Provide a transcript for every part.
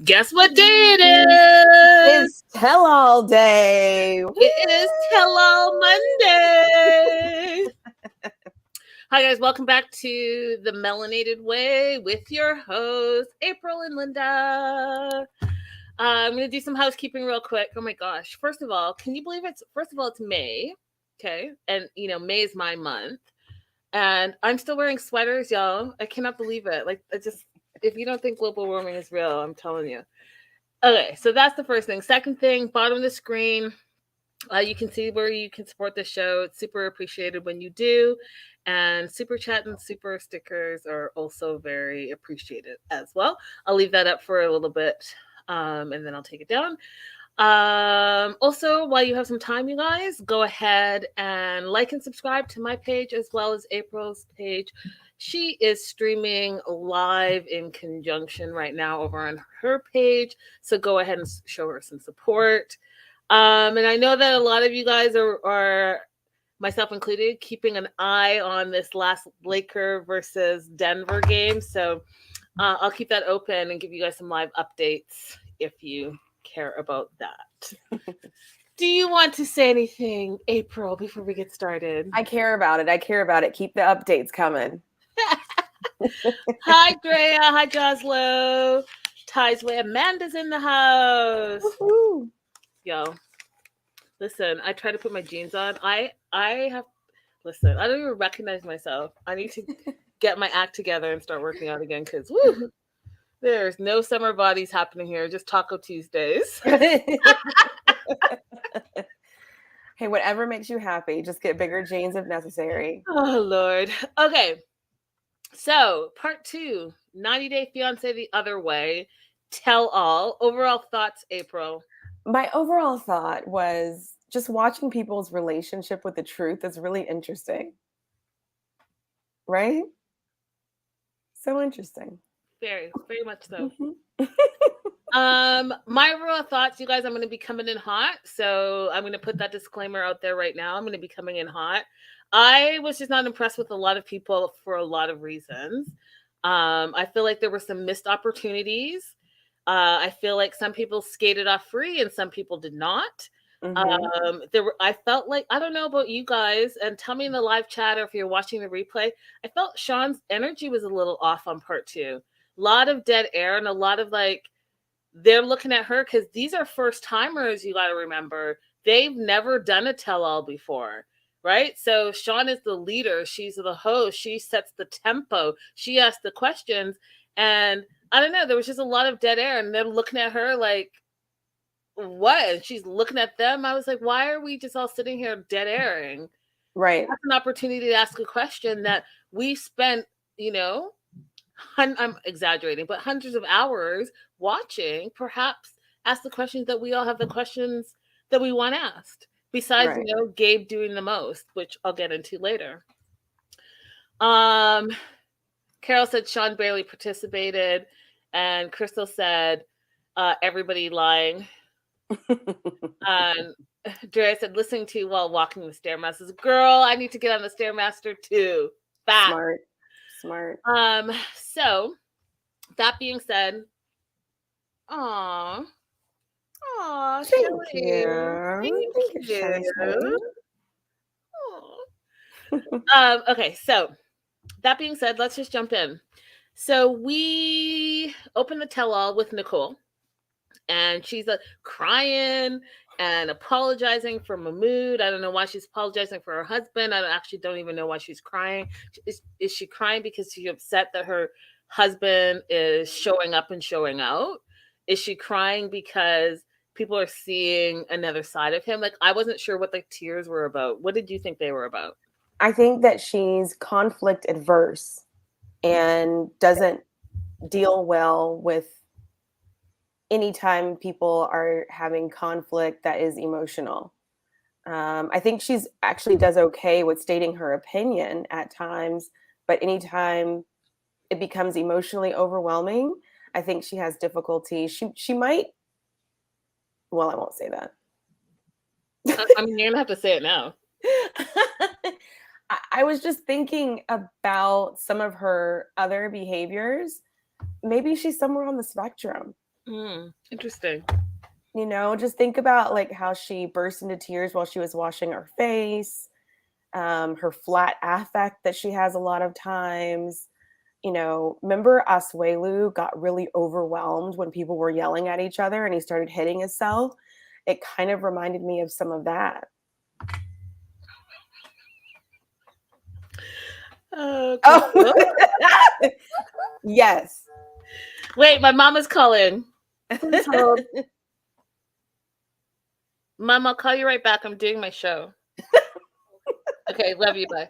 Guess what day it is? It's tell-all day. It is Tell-All Monday. Hi, guys. Welcome back to The Melanated Way with your hosts, April and Linda. I'm going to do some housekeeping real quick. Oh, my gosh. First of all, can you believe it's May. Okay. And, May is my month. And I'm still wearing sweaters, y'all. I cannot believe it. If you don't think global warming is real, I'm telling you. Okay, so that's the first thing. Second thing, bottom of the screen, you can see where you can support the show. It's super appreciated when you do. And super chat and super stickers are also very appreciated as well. I'll leave that up for a little bit and then I'll take it down. Also, while you have some time, you guys, go ahead and like and subscribe to my page as well as April's page. She is streaming live in conjunction right now over on her page. So go ahead and show her some support. And I know that a lot of you guys are, myself included, keeping an eye on this last Laker versus Denver game. So I'll keep that open and give you guys some live updates if you care about that. Do you want to say anything, April, before we get started? I care about it. Keep the updates coming. Hi, Drea. Hi, Joslo. Ty's way. Amanda's in the house. Woo-hoo. Yo, listen, I try to put my jeans on. I don't even recognize myself. I need to get my act together and start working out again because, woo, there's no summer bodies happening here. Just Taco Tuesdays. Hey, whatever makes you happy. Just get bigger jeans if necessary. Oh, Lord. Okay. So, part 2, 90 Day Fiancé the other way. Tell all. Overall thoughts, April? My overall thought was just watching people's relationship with the truth is really interesting. Right? So interesting. Very, very much so. Mm-hmm. My overall thoughts, you guys, I'm going to be coming in hot. So I'm going to put that disclaimer out there right now. I'm going to be coming in hot. I was just not impressed with a lot of people for a lot of reasons. I feel like there were some missed opportunities. I feel like some people skated off free and some people did not. Mm-hmm. I felt like, I don't know about you guys, and tell me in the live chat or if you're watching the replay, I felt Sean's energy was a little off on part 2. A lot of dead air and a lot of they're looking at her because these are first timers. You got to remember, they've never done a tell-all before, right? So Sean is the leader. She's the host. She sets the tempo. She asks the questions. And I don't know, there was just a lot of dead air and they're looking at her like, what? And she's looking at them. I was like, why are we just all sitting here dead airing? Right. That's an opportunity to ask a question that we spent, I'm exaggerating, but hundreds of hours watching, perhaps ask the questions that we all have the questions that we want asked. Besides, Right. Gabe doing the most, which I'll get into later. Carol said Sean barely participated, and Crystal said everybody lying. And Drea said listening to while walking the Stairmasters. Girl, I need to get on the Stairmaster too. Fat. Smart. So that being said, thank you. Okay, so that being said, let's just jump in. So we open the tell-all with Nicole, and she's crying and apologizing for Mahmoud. I don't know why she's apologizing for her husband. I don't even know why she's crying. Is she crying because she's upset that her husband is showing up and showing out? Is she crying because people are seeing another side of him? I wasn't sure what the tears were about. What did you think they were about? I think that she's conflict adverse and doesn't deal well with anytime people are having conflict that is emotional. I think she's actually does okay with stating her opinion at times, but anytime it becomes emotionally overwhelming, I think she has difficulty. She might, well, I won't say that. I mean, you're gonna have to say it now. I was just thinking about some of her other behaviors. Maybe she's somewhere on the spectrum. Interesting. You know, just think about like how she burst into tears while she was washing her face, her flat affect that she has a lot of times. You know, remember Asuelu got really overwhelmed when people were yelling at each other and he started hitting himself? It kind of reminded me of some of that. Oh, yes. Wait, my mama's calling. Please hold. Mom, I'll call you right back. I'm doing my show. Okay, love you. Bye.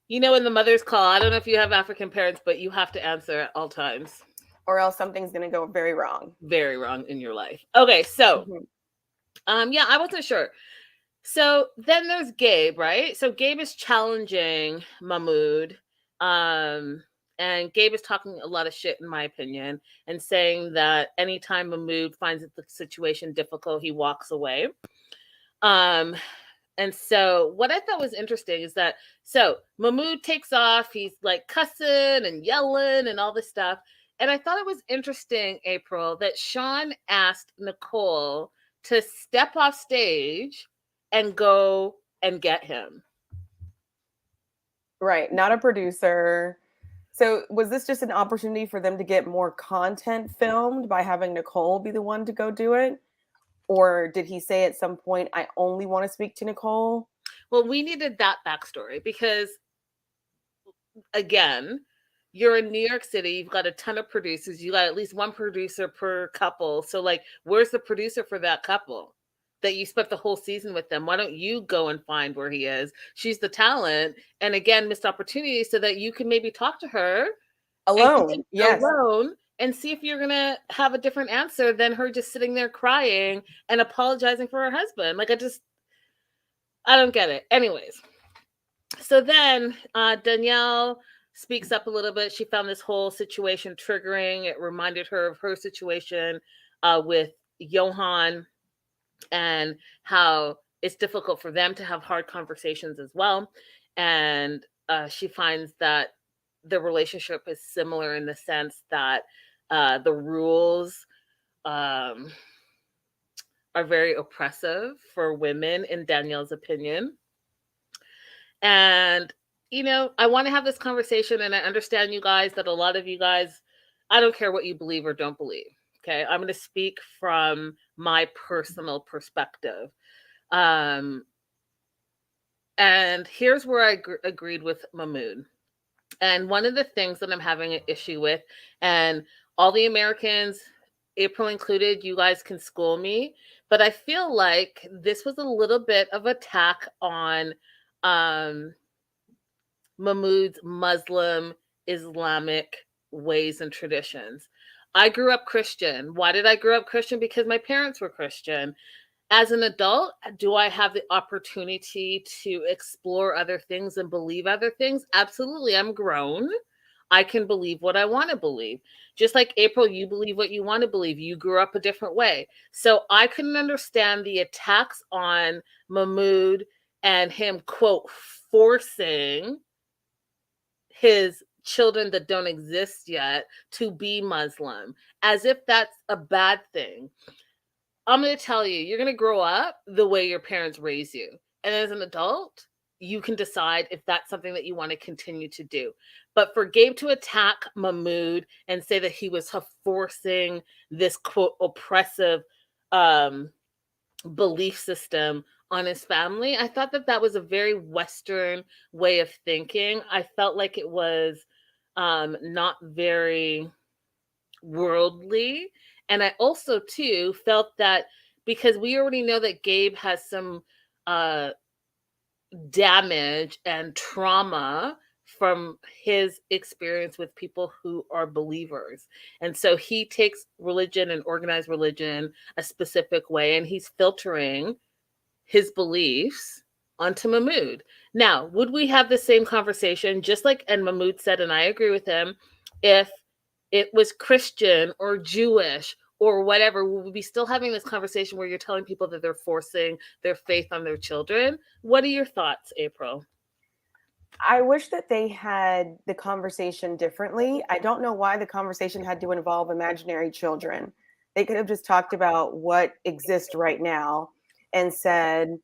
You know, when the mothers call, I don't know if you have African parents, but you have to answer at all times. Or else something's going to go very wrong. Very wrong in your life. Okay, so, yeah, I wasn't sure. So then there's Gabe, right? So Gabe is challenging Mahmoud. And Gabe is talking a lot of shit, in my opinion, and saying that anytime Mahmoud finds the situation difficult, he walks away. And so what I thought was interesting is that, so Mahmoud takes off, he's like cussing and yelling and all this stuff. And I thought it was interesting, April, that Sean asked Nicole to step off stage and go and get him. Right. Not a producer. So was this just an opportunity for them to get more content filmed by having Nicole be the one to go do it? Or did he say at some point, I only want to speak to Nicole? Well, we needed that backstory because, again, you're in New York City, you've got a ton of producers, you got at least one producer per couple. So, like, where's the producer for that couple that you spent the whole season with them? Why don't you go and find where he is? She's the talent. And again, missed opportunity so that you can maybe talk to her alone. Yes. Alone. And see if you're going to have a different answer than her just sitting there crying and apologizing for her husband. Like, I don't get it. Anyways, so then Danielle speaks up a little bit. She found this whole situation triggering. It reminded her of her situation with Johan and how it's difficult for them to have hard conversations as well. And she finds that the relationship is similar in the sense that the rules are very oppressive for women, in Danielle's opinion. And, you know, I want to have this conversation, and I understand you guys that a lot of you guys, I don't care what you believe or don't believe. Okay. I'm going to speak from my personal perspective. And here's where I agreed with Mahmoud. And one of the things that I'm having an issue with, and all the Americans, April included, you guys can school me, but I feel like this was a little bit of attack on Mahmoud's Muslim Islamic ways and traditions. I grew up Christian. Why did I grow up Christian? Because my parents were Christian. As an adult, do I have the opportunity to explore other things and believe other things? Absolutely. I'm grown. I can believe what I want to believe. Just like April, you believe what you want to believe. You grew up a different way. So I couldn't understand the attacks on Mahmoud and him, quote, forcing his children that don't exist yet to be Muslim, as if that's a bad thing. I'm going to tell you, you're going to grow up the way your parents raise you. And as an adult, you can decide if that's something that you want to continue to do. But for Gabe to attack Mahmoud and say that he was forcing this, quote, oppressive belief system on his family, I thought that that was a very Western way of thinking. I felt like it was not very worldly. And I also, too, felt that because we already know that Gabe has some damage and trauma from his experience with people who are believers. And so he takes religion and organized religion a specific way, and he's filtering his beliefs onto Mahmoud. Now, would we have the same conversation, just like, and Mahmoud said, and I agree with him, if it was Christian or Jewish or whatever, will we be still having this conversation where you're telling people that they're forcing their faith on their children? What are your thoughts, April? I wish that they had the conversation differently. I don't know why the conversation had to involve imaginary children. They could have just talked about what exists right now and said,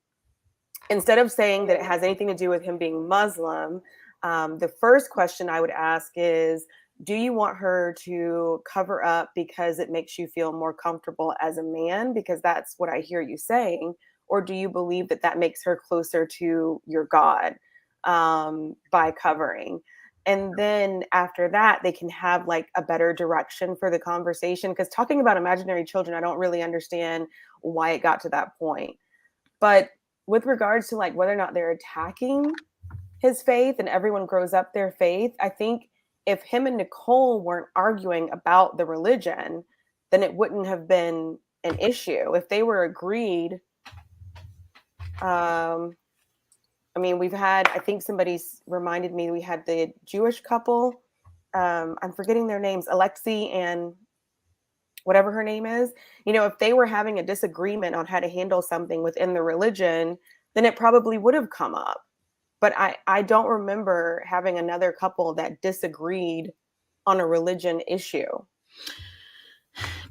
instead of saying that it has anything to do with him being Muslim, the first question I would ask is, do you want her to cover up because it makes you feel more comfortable as a man? Because that's what I hear you saying. Or do you believe that that makes her closer to your God by covering? And then after that, they can have like a better direction for the conversation. Because talking about imaginary children, I don't really understand why it got to that point. But with regards to like whether or not they're attacking his faith and everyone grows up their faith, I think if him and Nicole weren't arguing about the religion, then it wouldn't have been an issue. If they were agreed, I mean, we've had, I think somebody reminded me, we had the Jewish couple. I'm forgetting their names, Alexi and whatever her name is. You know, if they were having a disagreement on how to handle something within the religion, then it probably would have come up. But I don't remember having another couple that disagreed on a religion issue.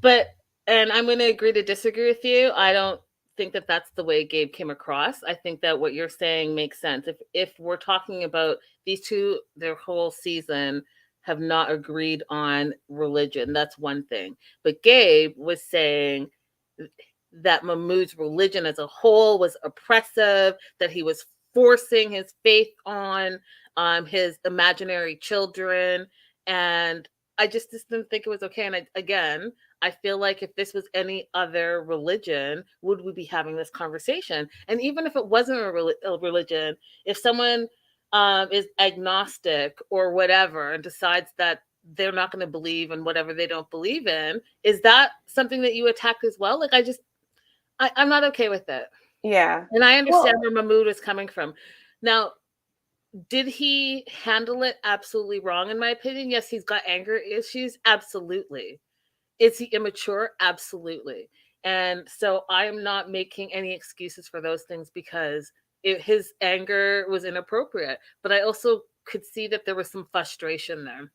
But, and I'm going to agree to disagree with you. I don't think that that's the way Gabe came across. I think that what you're saying makes sense. If we're talking about these two, their whole season have not agreed on religion, that's one thing. But Gabe was saying that Mahmoud's religion as a whole was oppressive, that he was forcing his faith on his imaginary children. And I just didn't think it was okay. And again, I feel like if this was any other religion, would we be having this conversation? And even if it wasn't a religion, if someone is agnostic or whatever and decides that they're not going to believe in whatever they don't believe in, is that something that you attack as well? Like, I'm not okay with it. Yeah. And I understand where Mahmoud is coming from. Now, did he handle it absolutely wrong, in my opinion? Yes, he's got anger issues. Absolutely. Is he immature? Absolutely. And so I am not making any excuses for those things because his anger was inappropriate. But I also could see that there was some frustration there.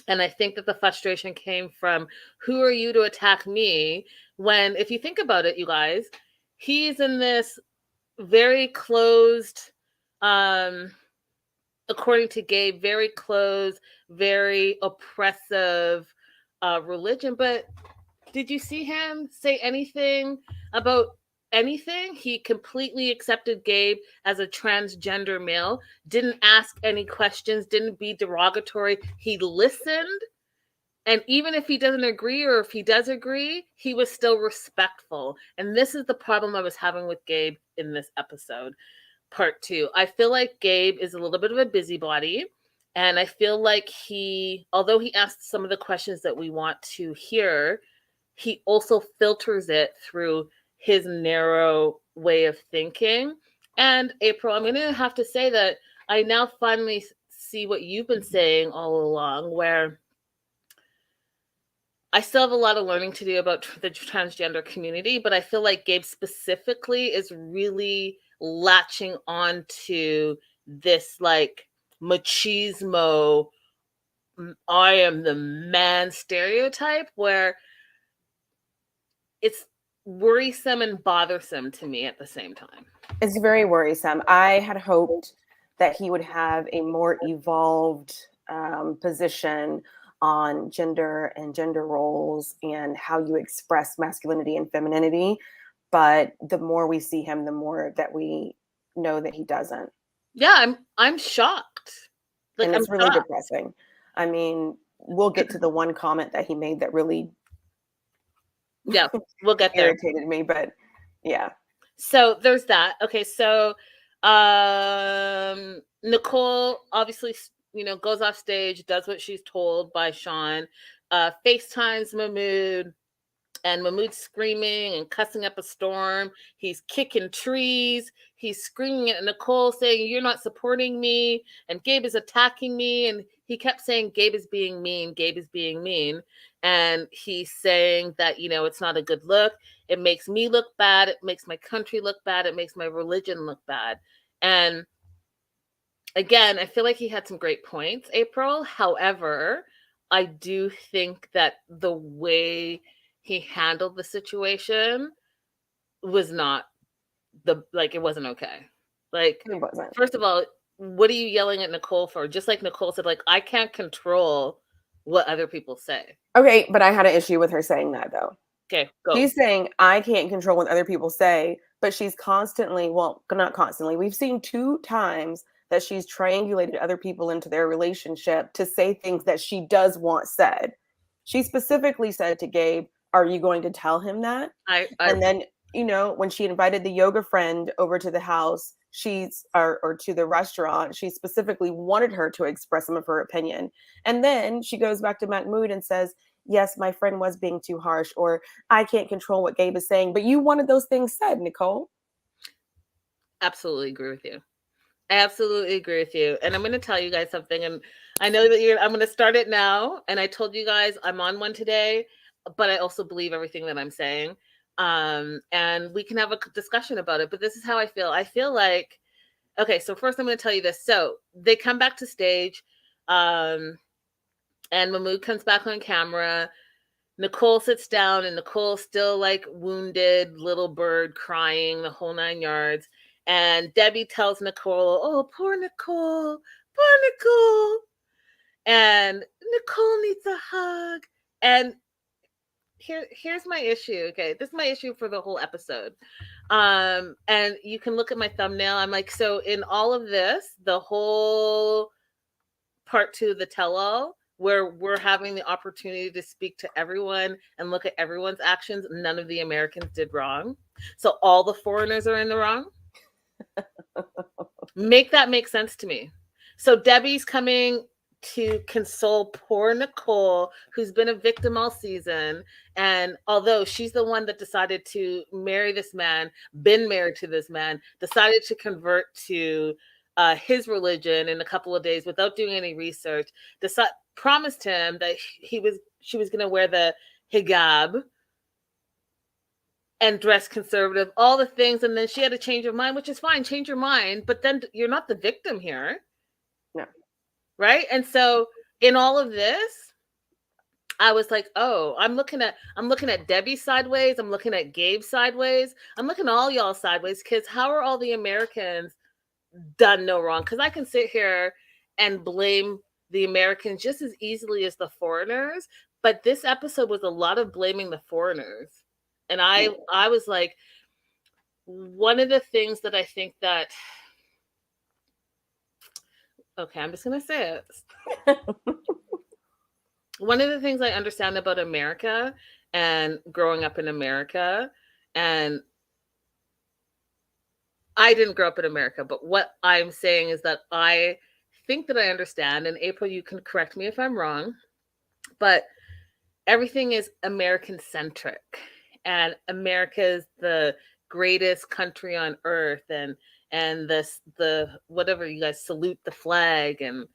And I think that the frustration came from, who are you to attack me? When, if you think about it, you guys, he's in this very closed, according to Gabe, very closed, very oppressive religion. But did you see him say anything about anything? He completely accepted Gabe as a transgender male, didn't ask any questions, didn't be derogatory. He listened. And even if he doesn't agree, or if he does agree, he was still respectful. And this is the problem I was having with Gabe in this episode, part 2. I feel like Gabe is a little bit of a busybody. And I feel like although he asked some of the questions that we want to hear, he also filters it through his narrow way of thinking. And April, I'm going to have to say that I now finally see what you've been saying all along, where I still have a lot of learning to do about the transgender community, but I feel like Gabe specifically is really latching on to this like machismo, I am the man stereotype, where it's worrisome and bothersome to me at the same time. It's very worrisome. I had hoped that he would have a more evolved position on gender and gender roles and how you express masculinity and femininity. But the more we see him, the more that we know that he doesn't. Yeah, I'm shocked. Like, and it's really depressing. I mean, we'll get to the one comment that he made that really we'll get there. Irritated me, but yeah. So there's that. Okay, so Nicole obviously, goes off stage, does what she's told by Sean, FaceTimes Mahmoud, and Mahmoud's screaming and cussing up a storm. He's kicking trees. He's screaming at Nicole, saying, "You're not supporting me." And Gabe is attacking me. And he kept saying, "Gabe is being mean. Gabe is being mean." And he's saying that, it's not a good look. It makes me look bad. It makes my country look bad. It makes my religion look bad. And again, I feel like he had some great points, April. However, I do think that the way he handled the situation was not it wasn't okay. Like, It wasn't. first of all, what are you yelling at Nicole for? Just like Nicole said, like, I can't control what other people say. Okay, but I had an issue with her saying that though. Okay, go. She's saying I can't control what other people say, but she's constantly, well, not constantly. We've seen 2 times that she's triangulated other people into their relationship to say things that she does want said. She specifically said to Gabe, "Are you going to tell him that?" I And then, when she invited the yoga friend over to the house, or to the restaurant, she specifically wanted her to express some of her opinion. And then she goes back to Mahmoud and says, "Yes, my friend was being too harsh," or "I can't control what Gabe is saying." But you wanted those things said, Nicole. absolutely agree with you. I absolutely agree with you. And I'm going to tell you guys something. And I know that I'm going to start it now. And I told you guys I'm on one today, but I also believe everything that I'm saying. And we can have a discussion about it. But this is how I feel. I feel like, okay, so first I'm going to tell you this. So they come back to stage, and Mahmoud comes back on camera. Nicole sits down, and Nicole's still like wounded little bird, crying the whole 9 yards. And Debbie tells Nicole, "Oh, poor Nicole, poor Nicole." And Nicole needs a hug. And here's my issue. Okay, this is my issue for the whole episode. And you can look at my thumbnail. I'm like, so in all of this, the whole part 2 of the tell-all, where we're having the opportunity to speak to everyone and look at everyone's actions, none of the Americans did wrong. So all the foreigners are in the wrong. Make that make sense to me. So Debbie's coming to console poor Nicole, who's been a victim all season. And although she's the one that decided to marry this man, been married to this man, decided to convert to his religion in a couple of days without doing any research, promised him that she was going to wear the hijab and dress conservative, all the things, and then she had to change her mind, which is fine, change your mind, but then you're not the victim here. No. Right? And so in all of this, I was like, oh, I'm looking at Debbie sideways, I'm looking at Gabe sideways, I'm looking at all y'all sideways, because how are all the Americans done no wrong? Because I can sit here and blame the Americans just as easily as the foreigners, but this episode was a lot of blaming the foreigners. And I was like, one of the things that I think that, okay, I'm just going to say it. One of the things I understand about America and growing up in America, and I didn't grow up in America, but what I'm saying is that I think that I understand, and April, you can correct me if I'm wrong, but everything is American centric, and America is the greatest country on earth, and the whatever, you guys salute the flag and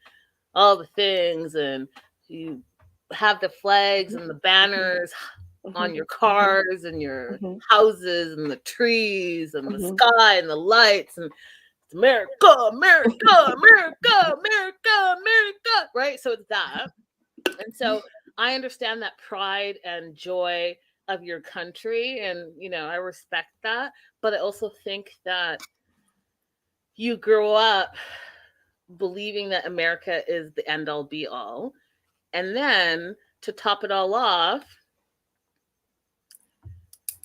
all the things, and you have the flags and the banners on your cars and your houses and the trees and the sky and the lights, and it's America, America, America, America, America, right? So it's that. And so I understand that pride and joy of your country, and I respect that, but I also think that you grow up believing that America is the end all be all. And then to top it all off,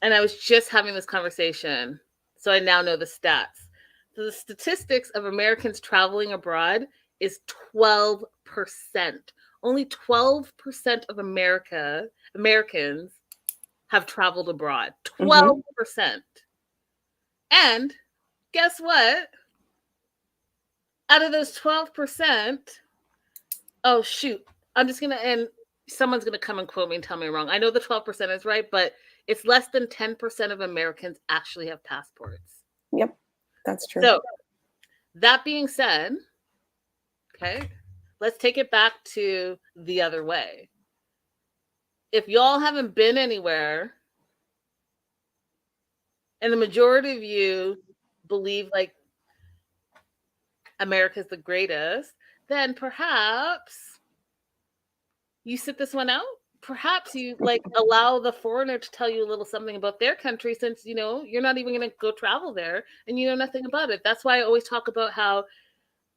and I was just having this conversation, so I now know the stats. So the statistics of Americans traveling abroad is 12%. Only 12% of Americans have traveled abroad. 12%. And guess what? Out of those 12%, oh shoot, and someone's going to come and quote me and tell me I'm wrong. I know the 12% is right, but it's less than 10% of Americans actually have passports. Yep, that's true. So that being said, okay, let's take it back to the other way. If y'all haven't been anywhere, and the majority of you believe, like, America's the greatest, then perhaps you sit this one out. Perhaps you like allow the foreigner to tell you a little something about their country, since you're not even going to go travel there and you know nothing about it. That's why I always talk about how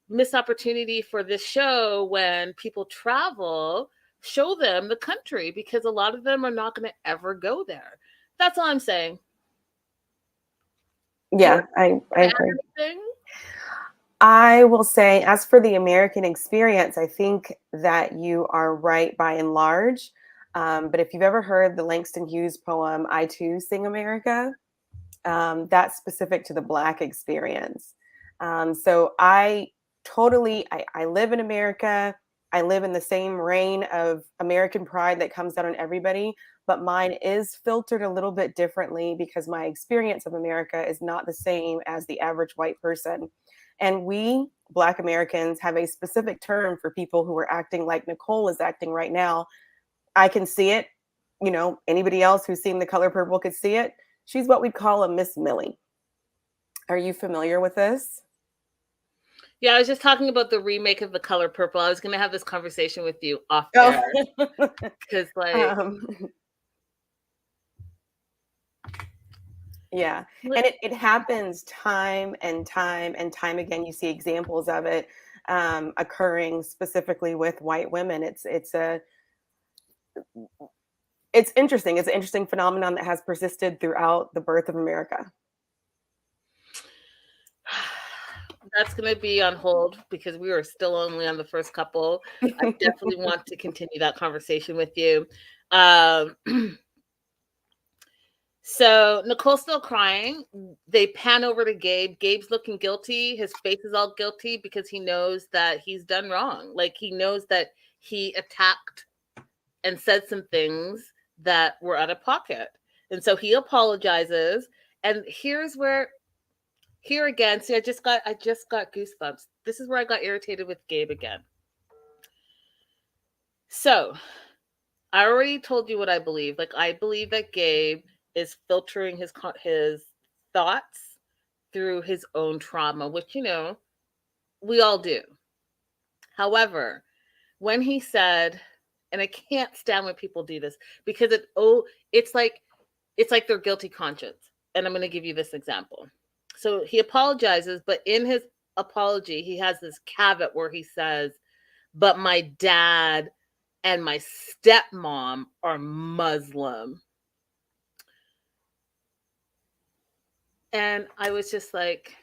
missed opportunity for this show. When people travel, show them the country, because a lot of them are not going to ever go there. That's all I'm saying. Yeah, I agree. I will say, as for the American experience, I think that you are right by and large. But if you've ever heard the Langston Hughes poem, I Too Sing America, that's specific to the Black experience. So I live in America. I live in the same reign of American pride that comes out on everybody, but mine is filtered a little bit differently because my experience of America is not the same as the average white person. And we, Black Americans, have a specific term for people who are acting like Nicole is acting right now. I can see it. Anybody else who's seen The Color Purple could see it. She's what we'd call a Miss Millie. Are you familiar with this? Yeah, I was just talking about the remake of The Color Purple. I was going to have this conversation with you off air. Because, yeah. And it happens time and time and time again. You see examples of it occurring specifically with white women. It's interesting. It's an interesting phenomenon that has persisted throughout the birth of America. That's going to be on hold because we are still only on the first couple. I definitely want to continue that conversation with you. So Nicole's still crying. They pan over to Gabe. Gabe's looking guilty. His face is all guilty because he knows that he's done wrong. Like, he knows that he attacked and said some things that were out of pocket. And so he apologizes. And here again, see, I just got goosebumps. This is where I got irritated with Gabe again. So I already told you what I believe. Like, I believe that Gabe is filtering his thoughts through his own trauma, which, we all do. However, when he said, and I can't stand when people do this, because it's like their guilty conscience. And I'm going to give you this example. So he apologizes, but in his apology, he has this caveat where he says, but my dad and my stepmom are Muslim. And I was just like,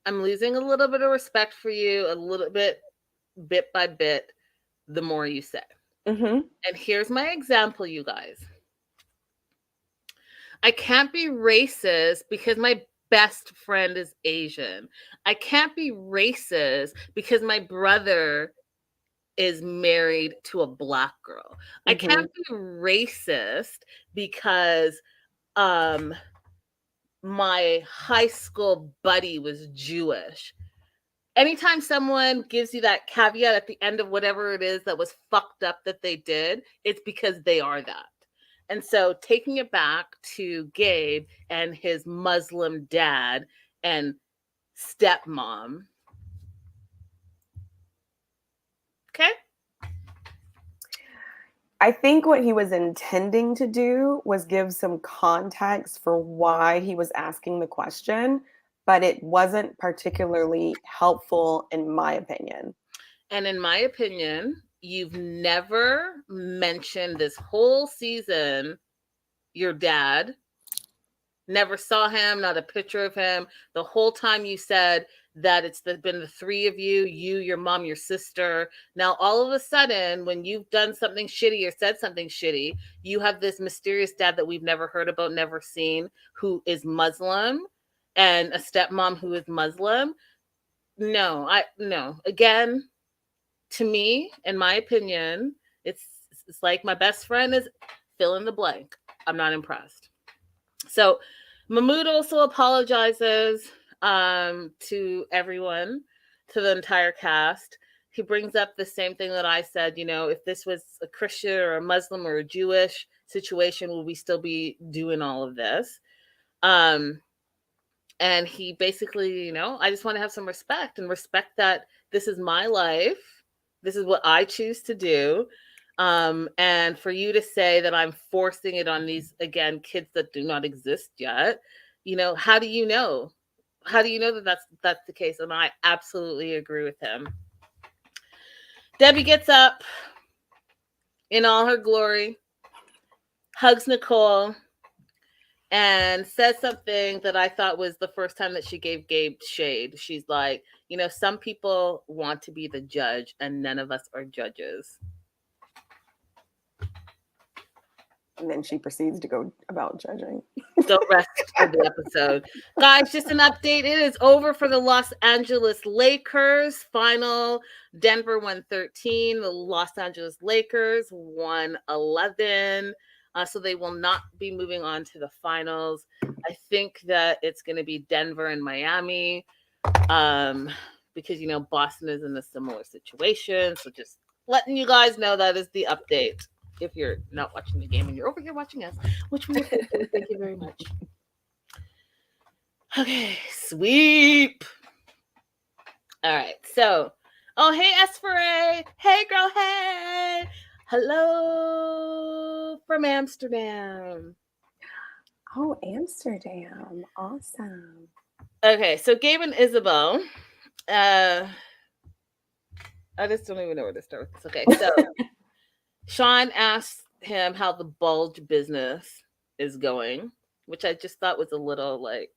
I'm losing a little bit of respect for you, a little bit by bit, the more you say. Mm-hmm. And here's my example, you guys. I can't be racist because my best friend is Asian. I can't be racist because my brother is married to a Black girl. Mm-hmm. I can't be racist because my high school buddy was Jewish. Anytime someone gives you that caveat at the end of whatever it is that was fucked up that they did, it's because they are that. And so taking it back to Gabe and his Muslim dad and stepmom. Okay. I think what he was intending to do was give some context for why he was asking the question, but it wasn't particularly helpful in my opinion. And in my opinion, you've never mentioned this whole season your dad. Never saw him, not a picture of him. The whole time you said that it's been the three of you, your mom, your sister. Now, all of a sudden, when you've done something shitty or said something shitty, you have this mysterious dad that we've never heard about, never seen, who is Muslim, and a stepmom who is Muslim. No. Again, to me, in my opinion, it's like my best friend is fill in the blank. I'm not impressed. So Mahmoud also apologizes to everyone, to the entire cast. He brings up the same thing that I said, if this was a Christian or a Muslim or a Jewish situation, would we still be doing all of this? And he basically, I just want to have some respect and respect that this is my life. This is what I choose to do. And for you to say that I'm forcing it on these, again, kids that do not exist yet, how do you know? How do you know that that's the case? And I absolutely agree with him. Debbie gets up in all her glory, hugs Nicole, and says something that I thought was the first time that she gave Gabe shade. She's like, some people want to be the judge, and none of us are judges. And then she proceeds to go about judging. The rest of the episode. Guys, just an update. It is over for the Los Angeles Lakers. Final, Denver 113. The Los Angeles Lakers 111. So they will not be moving on to the finals. I think that it's going to be Denver and Miami because, Boston is in a similar situation. So just letting you guys know that is the update. If you're not watching the game and you're over here watching us, which we appreciate. Thank you very much. Okay, sweep. All right, so, hey, S4E. Hey, girl, hey. Hello from Amsterdam. Oh, Amsterdam. Awesome. Okay, so Gabe and Isabel. I just don't even know where to start with this. Okay, so Sean asked him how the bulge business is going, which I just thought was a little like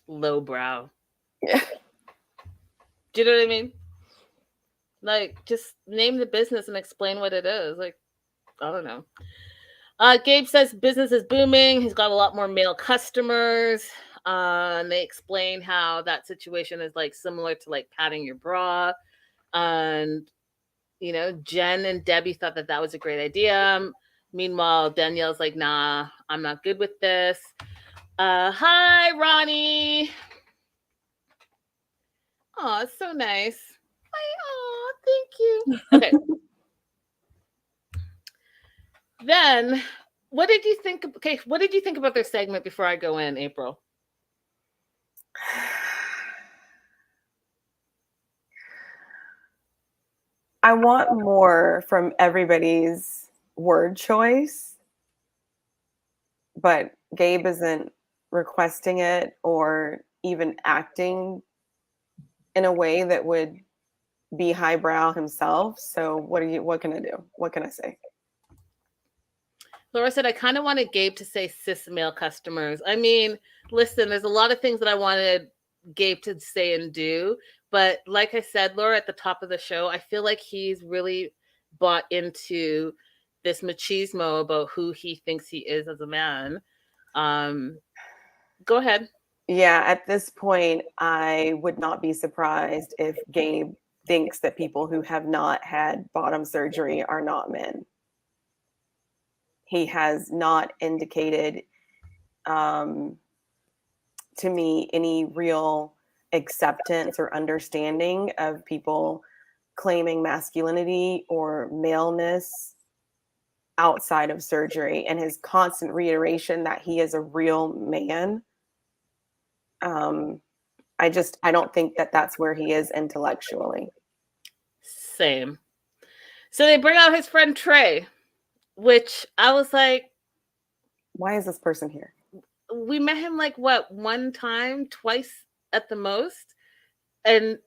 lowbrow. Yeah. Do you know what I mean? Like, just name the business and explain what it is. Like, I don't know. Gabe says business is booming. He's got a lot more male customers. And they explain how that situation is like similar to like padding your bra. And, Jen and Debbie thought that was a great idea. Meanwhile, Danielle's like, nah, I'm not good with this. Hi, Ronnie. Oh, it's so nice. Oh, thank you. Okay. Then, what did you think? Okay, what did you think about their segment before I go in, April? I want more from everybody's word choice, but Gabe isn't requesting it or even acting in a way that would be highbrow himself. So what can I do? What can I say? Laura said, I kind of wanted Gabe to say cis male customers. I mean, listen, there's a lot of things that I wanted Gabe to say and do. But like I said, Laura, at the top of the show, I feel like he's really bought into this machismo about who he thinks he is as a man. Go ahead. Yeah, at this point, I would not be surprised if Gabe thinks that people who have not had bottom surgery are not men. He has not indicated to me any real acceptance or understanding of people claiming masculinity or maleness outside of surgery, and his constant reiteration that he is a real man. I don't think that that's where he is intellectually. Same. So they bring out his friend Trey, which I was like, why is this person here? We met him like what, one time, twice at the most, and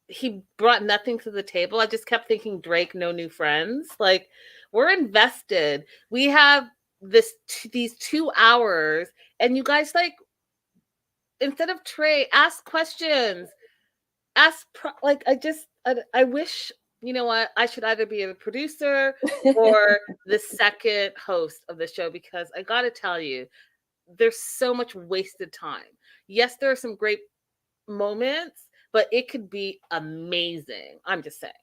he brought nothing to the table. I just kept thinking, Drake, no new friends. Like, we're invested. We have these 2 hours, and you guys, like, instead of Trey, ask questions. I wish, you know what, I should either be a producer or the second host of the show, because I gotta tell you, there's so much wasted time. Yes, there are some great moments, but it could be amazing. I'm just saying.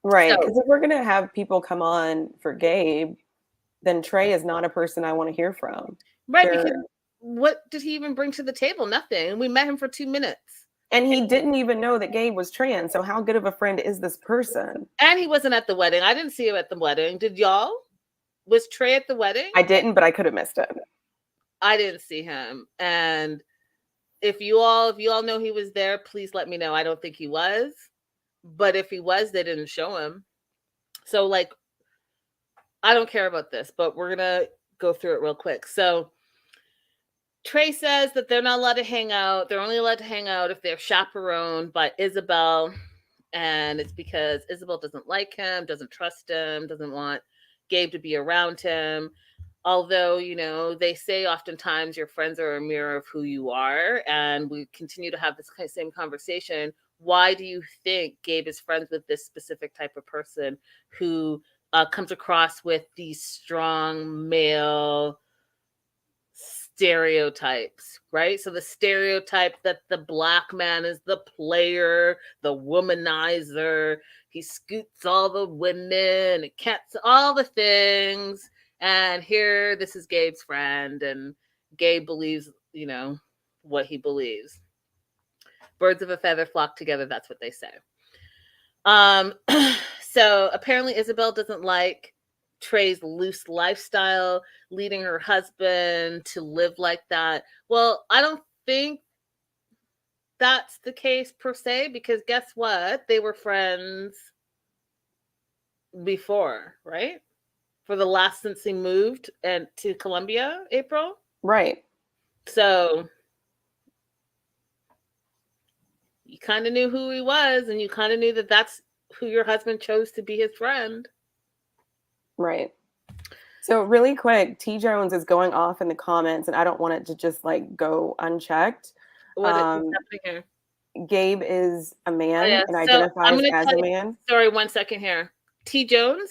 Right, because if we're going to have people come on for Gabe, then Trey is not a person I want to hear from. Right, because what did he even bring to the table? Nothing. We met him for 2 minutes. And he didn't even know that Gabe was trans, so how good of a friend is this person? And he wasn't at the wedding. I didn't see him at the wedding. Did y'all? Was Trey at the wedding? I didn't, but I could have missed it. I didn't see him. And if you all know he was there, please let me know. I don't think he was. But if he was, they didn't show him. So like, I don't care about this, but we're going to go through it real quick. So Trey says that they're not allowed to hang out. They're only allowed to hang out if they're chaperoned by Isabel. And it's because Isabel doesn't like him, doesn't trust him, doesn't want Gabe to be around him. Although, you know, they say oftentimes your friends are a mirror of who you are. And we continue to have this same conversation. Why do you think Gabe is friends with this specific type of person who comes across with these strong male stereotypes, right? So the stereotype that the black man is the player, the womanizer, he scoots all the women, cats, all the things. And here, this is Gabe's friend, and Gabe believes, you know, what he believes. Birds of a feather flock together. That's what they say. So apparently Isabel doesn't like Trey's loose lifestyle, leading her husband to live like that. Well, I don't think that's the case per se, because guess what? They were friends before, right? For the last since he moved and to Colombia, April. Right. So you kind of knew who he was, and you kind of knew that that's who your husband chose to be his friend. Right. So really quick, T Jones is going off in the comments, and I don't want it to just like go unchecked. What's happening here? Gabe is a man and So identifies as a man. Sorry, 1 second here. T Jones,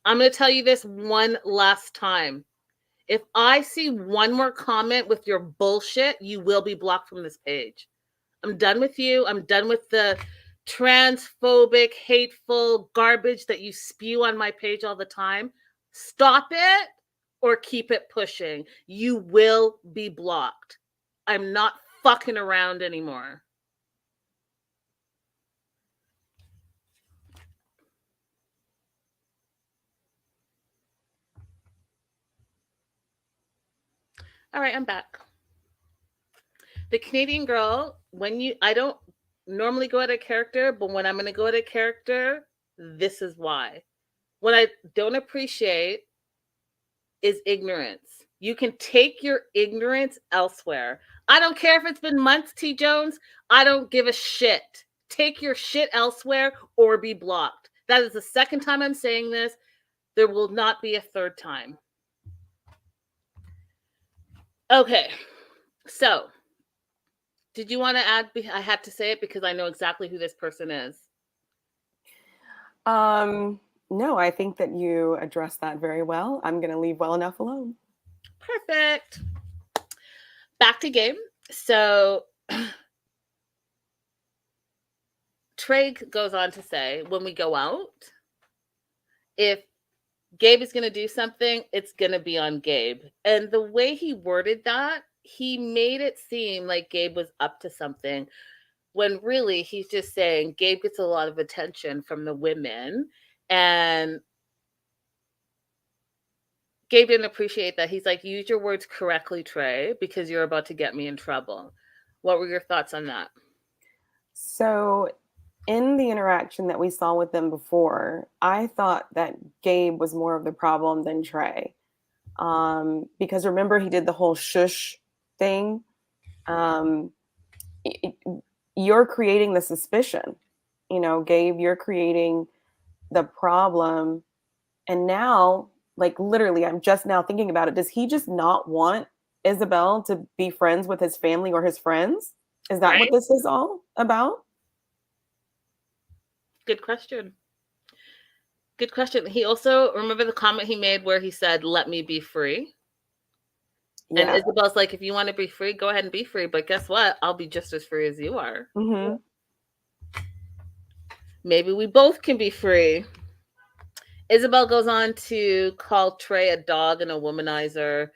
I'm going to tell you this one last time. If I see one more comment with your bullshit, you will be blocked from this page. I'm done with you. I'm done with the transphobic, hateful garbage that you spew on my page all the time. Stop it or keep it pushing. You will be blocked. I'm not fucking around anymore. All right, I'm back. The Canadian girl, I don't normally go at a character, but when I'm going to go at a character, this is why. What I don't appreciate is ignorance. You can take your ignorance elsewhere. I don't care if it's been months, T. Jones. I don't give a shit. Take your shit elsewhere or be blocked. That is the second time I'm saying this. There will not be a third time. Okay. So, did you want to add? I had to say it because I know exactly who this person is. No, I think that you addressed that very well. I'm going to leave well enough alone. Perfect. Back to game. So Trey goes on to say, when we go out, if Gabe is going to do something, it's going to be on Gabe. And the way he worded that, he made it seem like Gabe was up to something, when really he's just saying Gabe gets a lot of attention from the women. And Gabe didn't appreciate that. He's like, use your words correctly, Trey, because you're about to get me in trouble. What were your thoughts on that? So in the interaction that we saw with them before, I thought that Gabe was more of the problem than Trey. Because remember, he did the whole shush thing. You're creating the suspicion, you know, Gabe, you're creating the problem. And now, like, literally, I'm just now thinking about it. Does he just not want Isabel to be friends with his family or his friends? Is that what this is all about? Good question. Good question. He also, remember the comment he made where he said, let me be free? Yeah. And Isabel's like, if you want to be free, go ahead and be free. But guess what? I'll be just as free as you are. Mm-hmm. Maybe we both can be free. Isabel goes on to call Trey a dog and a womanizer.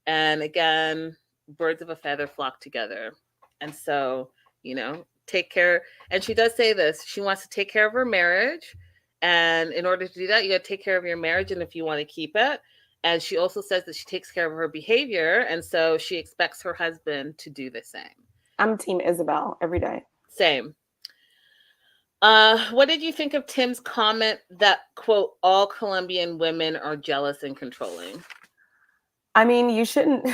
And again, birds of a feather flock together. And so, you know, take care. And she does say this. She wants to take care of her marriage. And in order to do that, you got to take care of your marriage and if you want to keep it. And she also says that she takes care of her behavior. And so she expects her husband to do the same. I'm Team Isabel every day. Same. What did you think of Tim's comment that, quote, all Colombian women are jealous and controlling? I mean, you shouldn't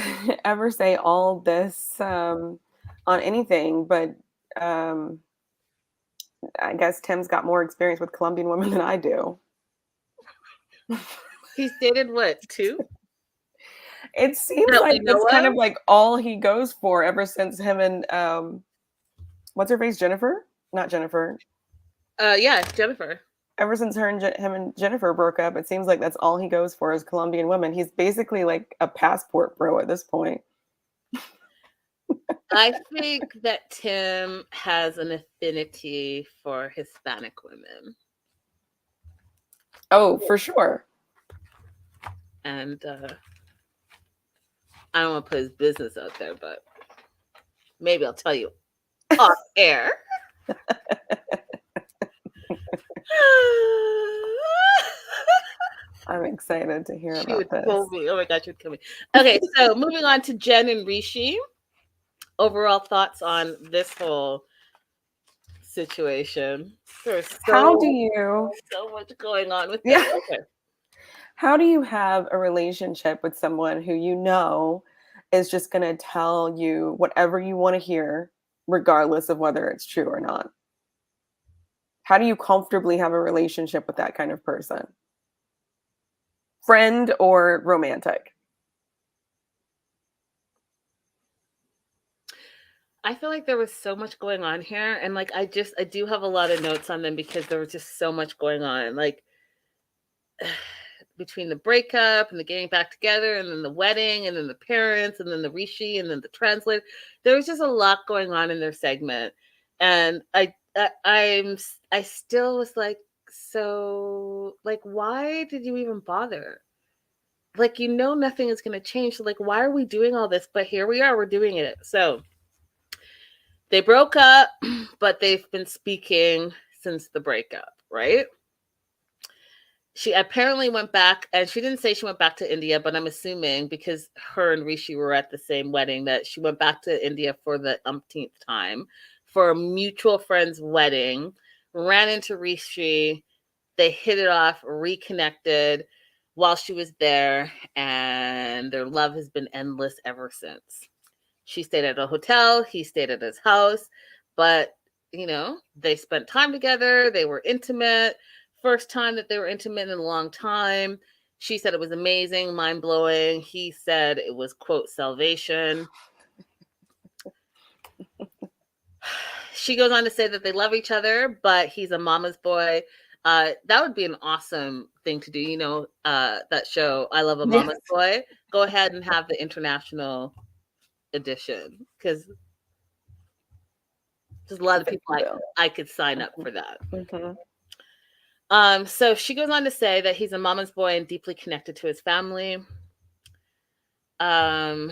ever say all this on anything, but I guess Tim's got more experience with Colombian women than I do. He's dated what, 2? It seems That like we know that's kind of? of like all he goes for ever since him and what's her face, Jennifer? Not Jennifer. Yeah, Jennifer. Ever since him and Jennifer broke up, it seems like that's all he goes for is Colombian women. He's basically like a passport bro at this point. I think that Tim has an affinity for Hispanic women. Oh, for sure. And I don't want to put his business out there, but maybe I'll tell you off air. I'm excited to hear She about would this. kill me. Oh my gosh, she would kill me. Okay, so moving on to Jen and Rishi. Overall thoughts on this whole situation? There's How do you so much going on with Yeah. that. Okay. How do you have a relationship with someone who you know is just going to tell you whatever you want to hear, regardless of whether it's true or not? How do you comfortably have a relationship with that kind of person? Friend or romantic? I feel like there was so much going on here, and like I do have a lot of notes on them because there was just so much going on. Like between the breakup and the getting back together and then the wedding and then the parents and then the Rishi and then the translator. There was just a lot going on in their segment. And I still was like, so like, why did you even bother? Like, you know, nothing is going to change. So like, why are we doing all this? But here we are, we're doing it. So they broke up, but they've been speaking since the breakup, right? She apparently went back, and she didn't say she went back to India, but I'm assuming because her and Rishi were at the same wedding that she went back to India for the umpteenth time for a mutual friend's wedding, ran into Rishi, they hit it off, reconnected while she was there, and their love has been endless ever since. She stayed at a hotel, he stayed at his house, but, you know, they spent time together, they were intimate. First time that they were intimate in a long time. She said it was amazing, mind-blowing. He said it was, quote, salvation. She goes on to say that they love each other, but he's a mama's boy. That would be an awesome thing to do. You know, that show, I Love a Mama's Boy. Go ahead and have the international edition because there's a lot of people I could sign up for that. Mm-hmm. So she goes on to say that he's a mama's boy and deeply connected to his family. Do I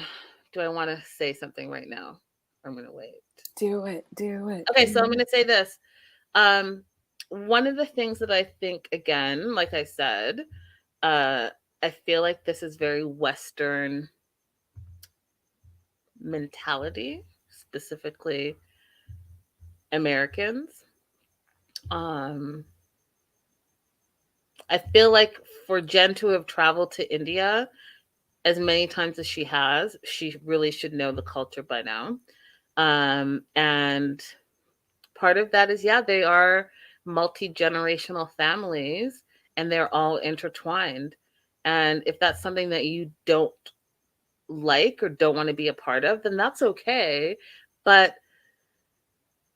want to say something right now? I'm going to wait. Do it. Okay, so I'm going to say this. One of the things that I think, again, like I said, I feel like this is very Western mentality, specifically Americans. I feel like for Jen to have traveled to India as many times as she has, she really should know the culture by now. And part of that is, yeah, they are multi-generational families and they're all intertwined. And if that's something that you don't like or don't want to be a part of, then that's okay. But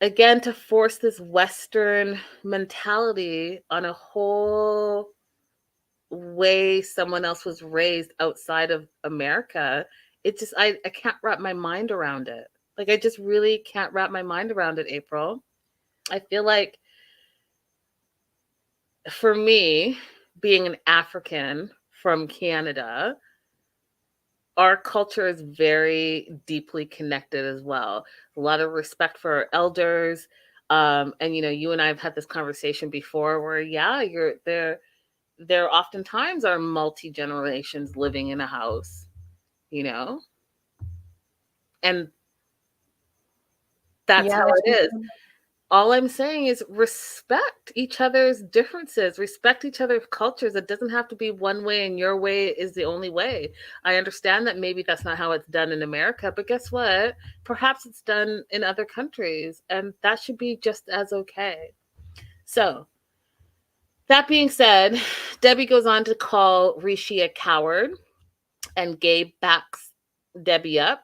again, to force this Western mentality on a whole way someone else was raised outside of America, it just, I can't wrap my mind around it. Like, I just really can't wrap my mind around it, April. I feel like for me, being an African from Canada, our culture is very deeply connected as well. A lot of respect for our elders. And you and I have had this conversation before where, yeah, you're there oftentimes are multi-generations living in a house, and that's Yeah, how it is. All I'm saying is respect each other's differences, respect each other's cultures. It doesn't have to be one way and your way is the only way. I understand that maybe that's not how it's done in America, but guess what? Perhaps it's done in other countries, and that should be just as okay. So, that being said, Debbie goes on to call Rishi a coward, and Gabe backs Debbie up,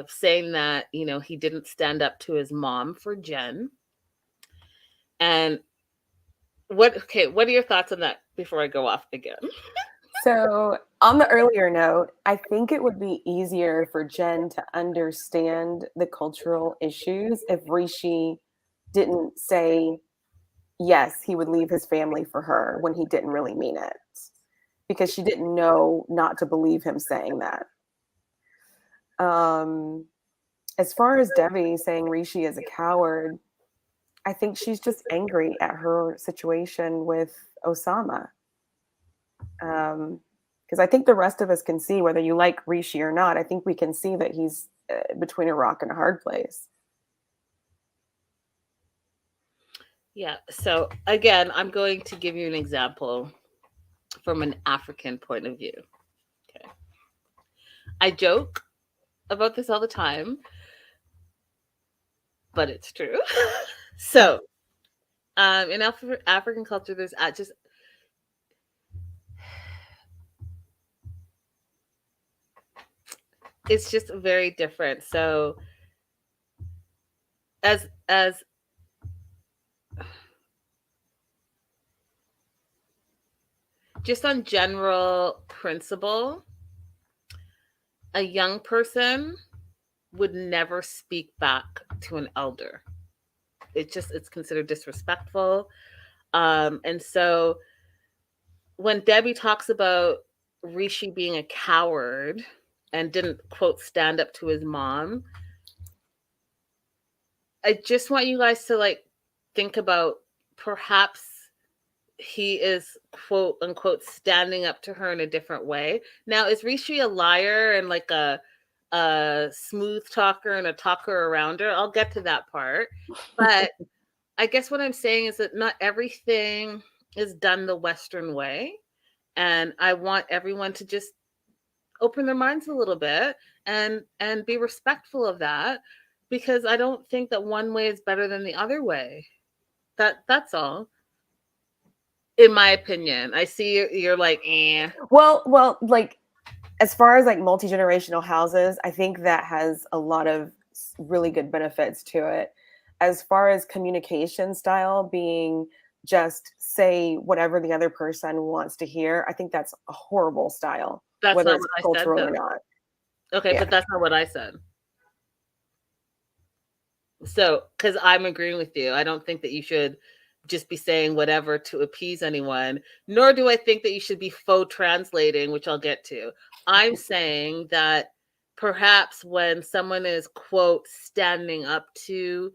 saying that, he didn't stand up to his mom for Jen. And what are your thoughts on that before I go off again? So, on the earlier note, I think it would be easier for Jen to understand the cultural issues if Rishi didn't say, yes, he would leave his family for her when he didn't really mean it, because she didn't know not to believe him saying that. As far as Debbie saying Rishi is a coward, I think she's just angry at her situation with Osama. Because I think the rest of us can see, whether you like Rishi or not, I think we can see that he's between a rock and a hard place. Yeah. So again, I'm going to give you an example from an African point of view. Okay. I joke about this all the time, but it's true. So, in African culture, there's just it's just very different. So, as just on general principle, a young person would never speak back to an elder. It's considered disrespectful. And so when Debbie talks about Rishi being a coward and didn't, quote, stand up to his mom, I just want you guys to think about perhaps he is, quote unquote, standing up to her in a different way. Now, is Rishi a liar and like a smooth talker and a talker around her? I'll get to that part. But I guess what I'm saying is that not everything is done the Western way. And I want everyone to just open their minds a little bit and be respectful of that, because I don't think that one way is better than the other way. That's all. In my opinion. I see you're like, eh. Well, like as far as like multi-generational houses, I think that has a lot of really good benefits to it. As far as communication style being just say whatever the other person wants to hear, I think that's a horrible style, That's whether not it's what I said, cultural though. or not. Okay, Yeah. but that's not what I said. So, because I'm agreeing with you, I don't think that you should just be saying whatever to appease anyone, nor do I think that you should be faux translating, which I'll get to. I'm saying that perhaps when someone is, quote, standing up to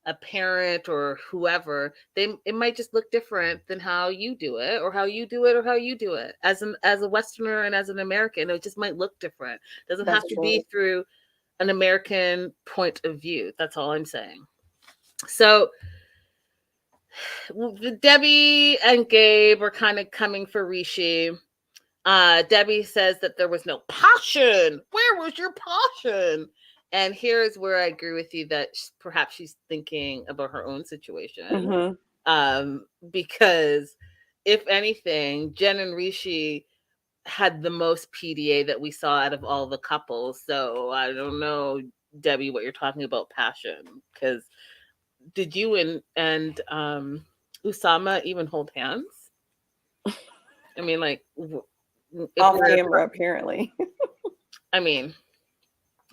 a parent or whoever, it might just look different than how you do it, or how you do it, or how you do it. As a Westerner and as an American, it just might look different. It doesn't have to be through an American point of view. That's all I'm saying. So Debbie and Gabe are kind of coming for Rishi. Debbie says that there was no passion. Where was your passion? And here's where I agree with you that perhaps she's thinking about her own situation. Because if anything, Jen and Rishi had the most PDA that we saw out of all the couples. So I don't know, Debbie, what you're talking about passion. Because did you and Usama even hold hands? I mean, like, off camera, apparently. I mean,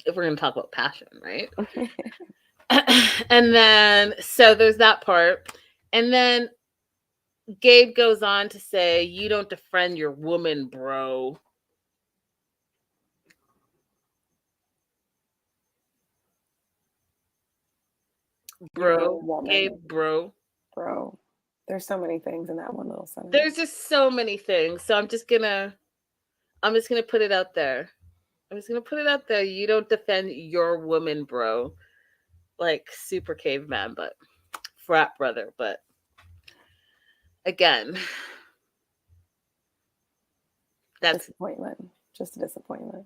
if we're going to talk about passion, right? And then, so there's that part. And then Gabe goes on to say, you don't defriend your woman, bro. Bro, woman, Gabe, bro. bro. There's so many things in that one little sentence. There's just so many things. So I'm just gonna put it out there. You don't defend your woman, bro. Like super caveman, but frat brother. But again, that's disappointment. Just a disappointment.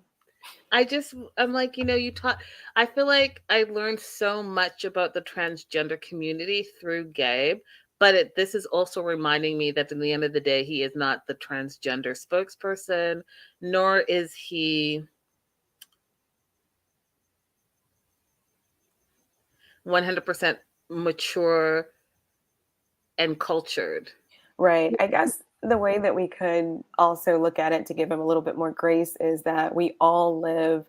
I'm like, you taught. I feel like I learned so much about the transgender community through Gabe, but this is also reminding me that in the end of the day, he is not the transgender spokesperson, nor is he 100% mature and cultured. Right. I guess the way that we could also look at it to give him a little bit more grace is that we all live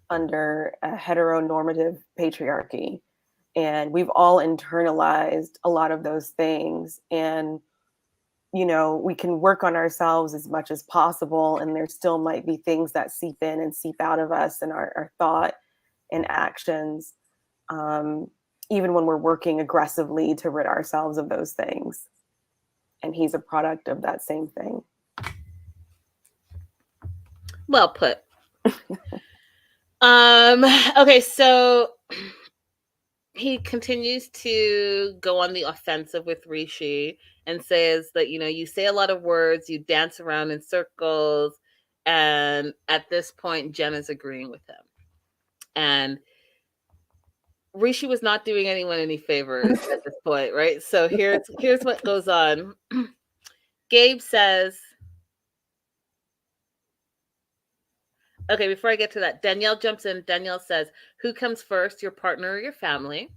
under a heteronormative patriarchy, and we've all internalized a lot of those things. And we can work on ourselves as much as possible, and there still might be things that seep in and seep out of us and our thought and actions, even when we're working aggressively to rid ourselves of those things. And he's a product of that same thing. Well put. Okay, so he continues to go on the offensive with Rishi and says that, you say a lot of words, you dance around in circles, and at this point, Jen is agreeing with him. And Rishi was not doing anyone any favors at this point, right? So here's what goes on. Gabe says, okay, before I get to that, Danielle jumps in. Danielle says, who comes first, your partner or your family?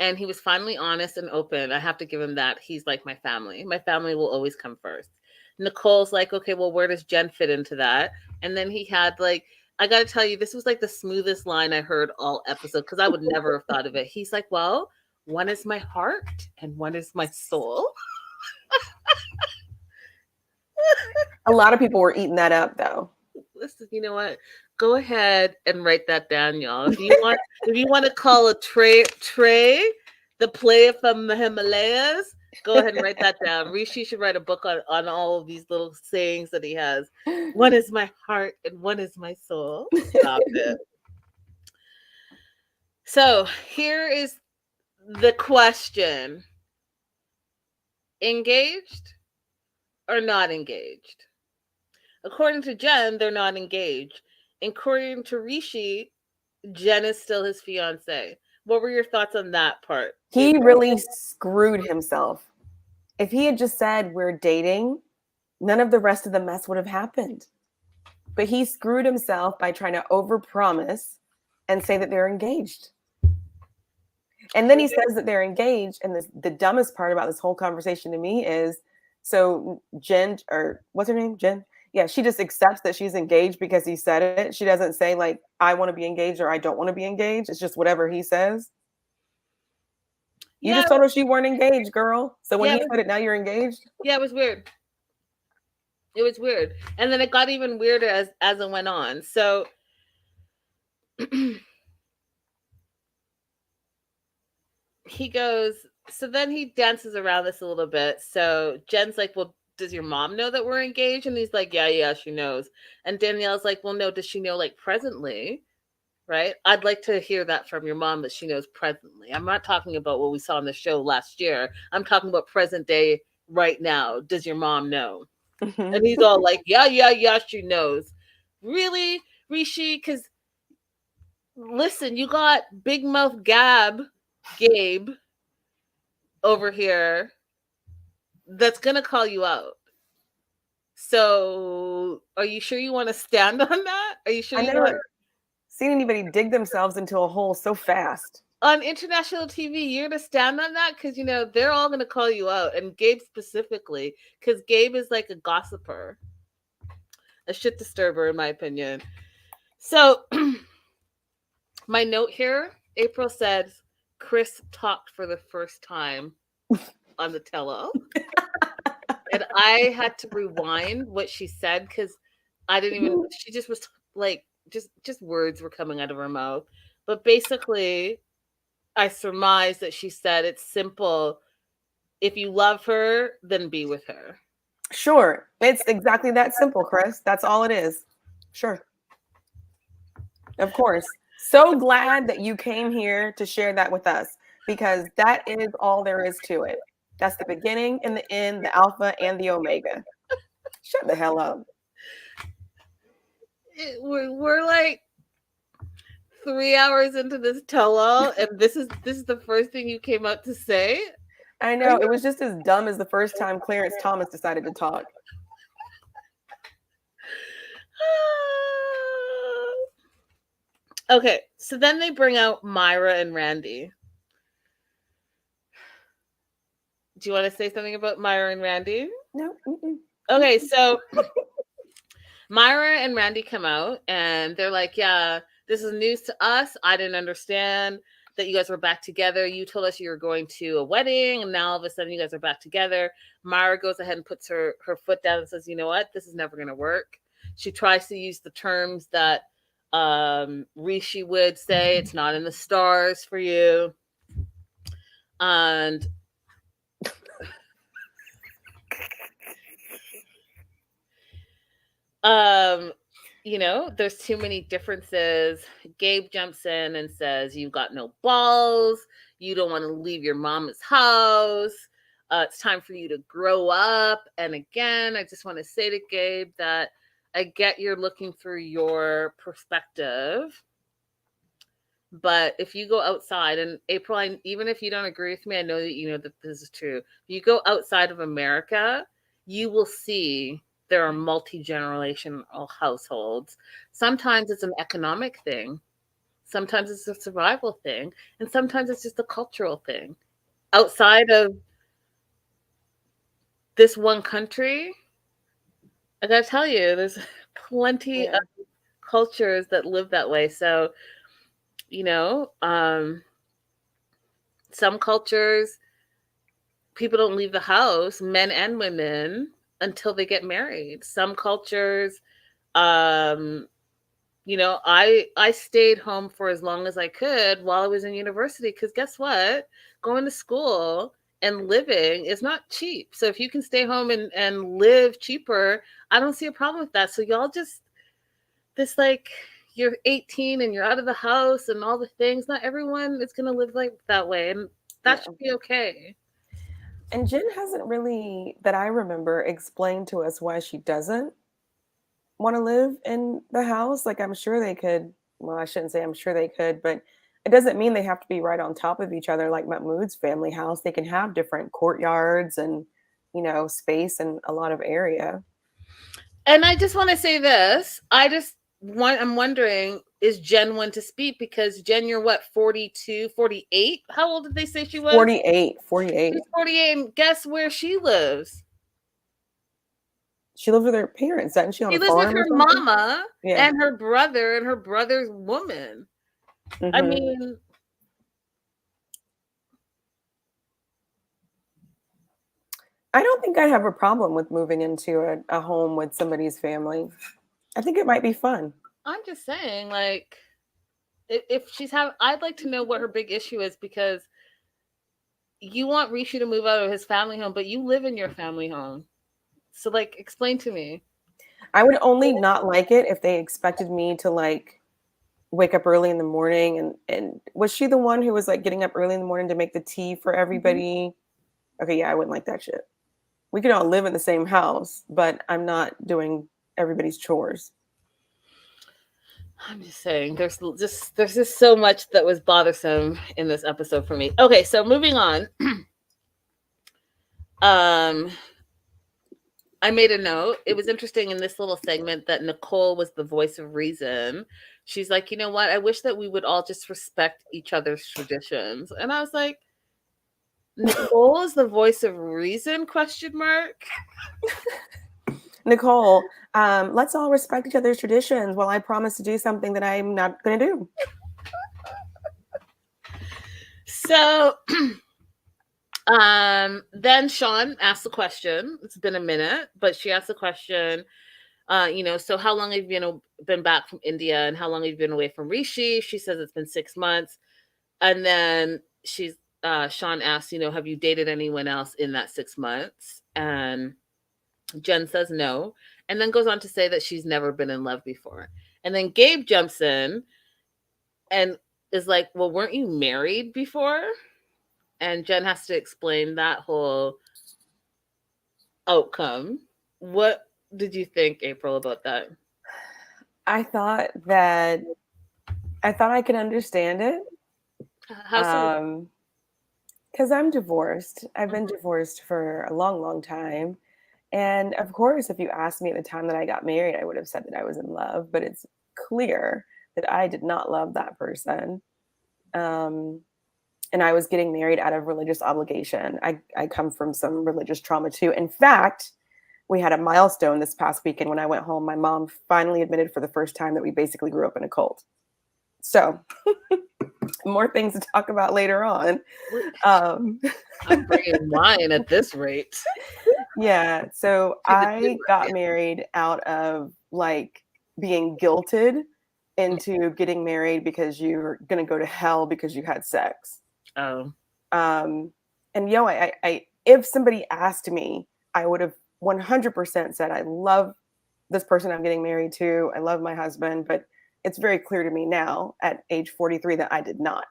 And he was finally honest and open. I have to give him that. He's like, my family. My family will always come first. Nicole's like, okay, well, where does Jen fit into that? And then he had like, I got to tell you, this was like the smoothest line I heard all episode because I would never have thought of it. He's like, well, one is my heart and one is my soul. A lot of people were eating that up, though. Listen, you know what? Go ahead and write that down, y'all. If you want to call a Trey the player from the Himalayas, go ahead and write that down. Rishi should write a book on all of these little sayings that he has. One is my heart and one is my soul. Stop it. So here is the question. Engaged or not engaged? According to Jen, they're not engaged. According to Rishi, Jen is still his fiance. What were your thoughts on that part? He really screwed himself. If he had just said we're dating, none of the rest of the mess would have happened. But he screwed himself by trying to overpromise and say that they're engaged. And then he says that they're engaged. And the dumbest part about this whole conversation to me is, so Jen, or what's her name? Jen? Yeah, she just accepts that she's engaged because he said it. She doesn't say like, I want to be engaged or I don't want to be engaged. It's just whatever he says. You just told her she weren't engaged, girl. So when he said it, now you're engaged? Yeah, it was weird. It was weird. And then it got even weirder as it went on. So he goes, so then he dances around this a little bit. So Jen's like, well, does your mom know that we're engaged? And he's like, yeah, she knows. And Danielle's like, well, no, does she know like presently? Right? I'd like to hear that from your mom that she knows presently. I'm not talking about what we saw on the show last year. I'm talking about present day right now. Does your mom know? Mm-hmm. And he's all like, yeah, she knows. Really, Rishi? Because listen, you got big mouth Gabe over here that's going to call you out. So are you sure you want to stand on that? Are you sure I never seen anybody dig themselves into a hole so fast. On international TV, you're going to stand on that? Because, they're all going to call you out. And Gabe specifically, because Gabe is like a gossiper. A shit disturber, in my opinion. So my note here, April said, Chris talked for the first time on the tello. And I had to rewind what she said because I didn't even, she just was like, just words were coming out of her mouth. But basically, I surmise that she said it's simple. If you love her, then be with her. Sure. It's exactly that simple, Chris. That's all it is. Sure. Of course. So glad that you came here to share that with us, because that is all there is to it. That's the beginning and the end, the alpha and the omega. Shut the hell up. We're like 3 hours into this tell-all, and this is the first thing you came out to say. I know. It was just as dumb as the first time Clarence Thomas decided to talk. Okay, so then they bring out Myra and Randy. Do you want to say something about Myra and Randy? No. Okay, so Myra and Randy come out and they're like, yeah, this is news to us. I didn't understand that you guys were back together. You told us you were going to a wedding, and now all of a sudden you guys are back together. Myra goes ahead and puts her foot down and says, you know what? This is never going to work. She tries to use the terms that Rishi would say. It's not in the stars for you. And you know, there's too many differences. Gabe jumps in and says, you've got no balls. You don't want to leave your mama's house. It's time for you to grow up. And again, I just want to say to Gabe that I get you're looking through your perspective. But if you go outside, and April, even if you don't agree with me, I know that you know that this is true. If you go outside of America, you will see there are multi-generational households. Sometimes it's an economic thing. Sometimes it's a survival thing. And sometimes it's just a cultural thing. Outside of this one country, I gotta tell you, there's plenty of cultures that live that way. So, you know, some cultures, people don't leave the house, men and women, until they get married. Some cultures, you know, I stayed home for as long as I could while I was in university, because guess what? Going to school and living is not cheap. So if you can stay home and live cheaper, I don't see a problem with that. So y'all just, this like, you're 18 and you're out of the house and all the things. Not everyone is going to live like that way. And that should be okay. And Jen hasn't really, that I remember, explained to us why she doesn't want to live in the house. Like, I'm sure they could, well, I shouldn't say I'm sure they could, but it doesn't mean they have to be right on top of each other like Mahmoud's family house. They can have different courtyards and, you know, space and a lot of area. And I just want to say this. I'm wondering, is Jen one to speak? Because Jen, you're what, 42, 48? How old did they say she was? 48. She's 48, and guess where she lives? She lives with her parents, doesn't she? She lives with her mama and her brother and her brother's woman. Mm-hmm. I mean, I don't think I have a problem with moving into a home with somebody's family. I think it might be fun. I'm just saying, like, if she's having, I'd like to know what her big issue is, because you want Rishi to move out of his family home, but you live in your family home. So, like, explain to me. I would only not like it if they expected me to, like, wake up early in the morning. And was she the one who was, like, getting up early in the morning to make the tea for everybody? Mm-hmm. Okay, yeah, I wouldn't like that shit. We could all live in the same house, but I'm not doing everybody's chores. I'm just saying, there's just so much that was bothersome in this episode for me. Okay, so moving on. I made a note. It was interesting in this little segment that Nicole was the voice of reason. She's like, you know what? I wish that we would all just respect each other's traditions. And I was like, Nicole is the voice of reason? ? Nicole, let's all respect each other's traditions while I promise to do something that I'm not going to do. So then Sean asked the question. It's been a minute, but she asked the question, you know, so how long have you been back from India, and how long have you been away from Rishi? She says it's been 6 months. And then Sean asks, have you dated anyone else in that 6 months? And Jen says no, and then goes on to say that she's never been in love before. And then Gabe jumps in and is like, well, weren't you married before? And Jen has to explain that whole outcome. What did you think, April, about that? I thought I could understand it. How so? Because I'm divorced. I've been divorced for a long, long time. And of course, if you asked me at the time that I got married, I would have said that I was in love, but it's clear that I did not love that person. And I was getting married out of religious obligation. I come from some religious trauma too. In fact, we had a milestone this past weekend when I went home. My mom finally admitted for the first time that we basically grew up in a cult. So more things to talk about later on. I'm bringing wine at this rate. Yeah. So I got married out of like being guilted into getting married because you're going to go to hell because you had sex. Oh. And I if somebody asked me, I would have 100% said, I love this person I'm getting married to. I love my husband, but it's very clear to me now at age 43 that I did not.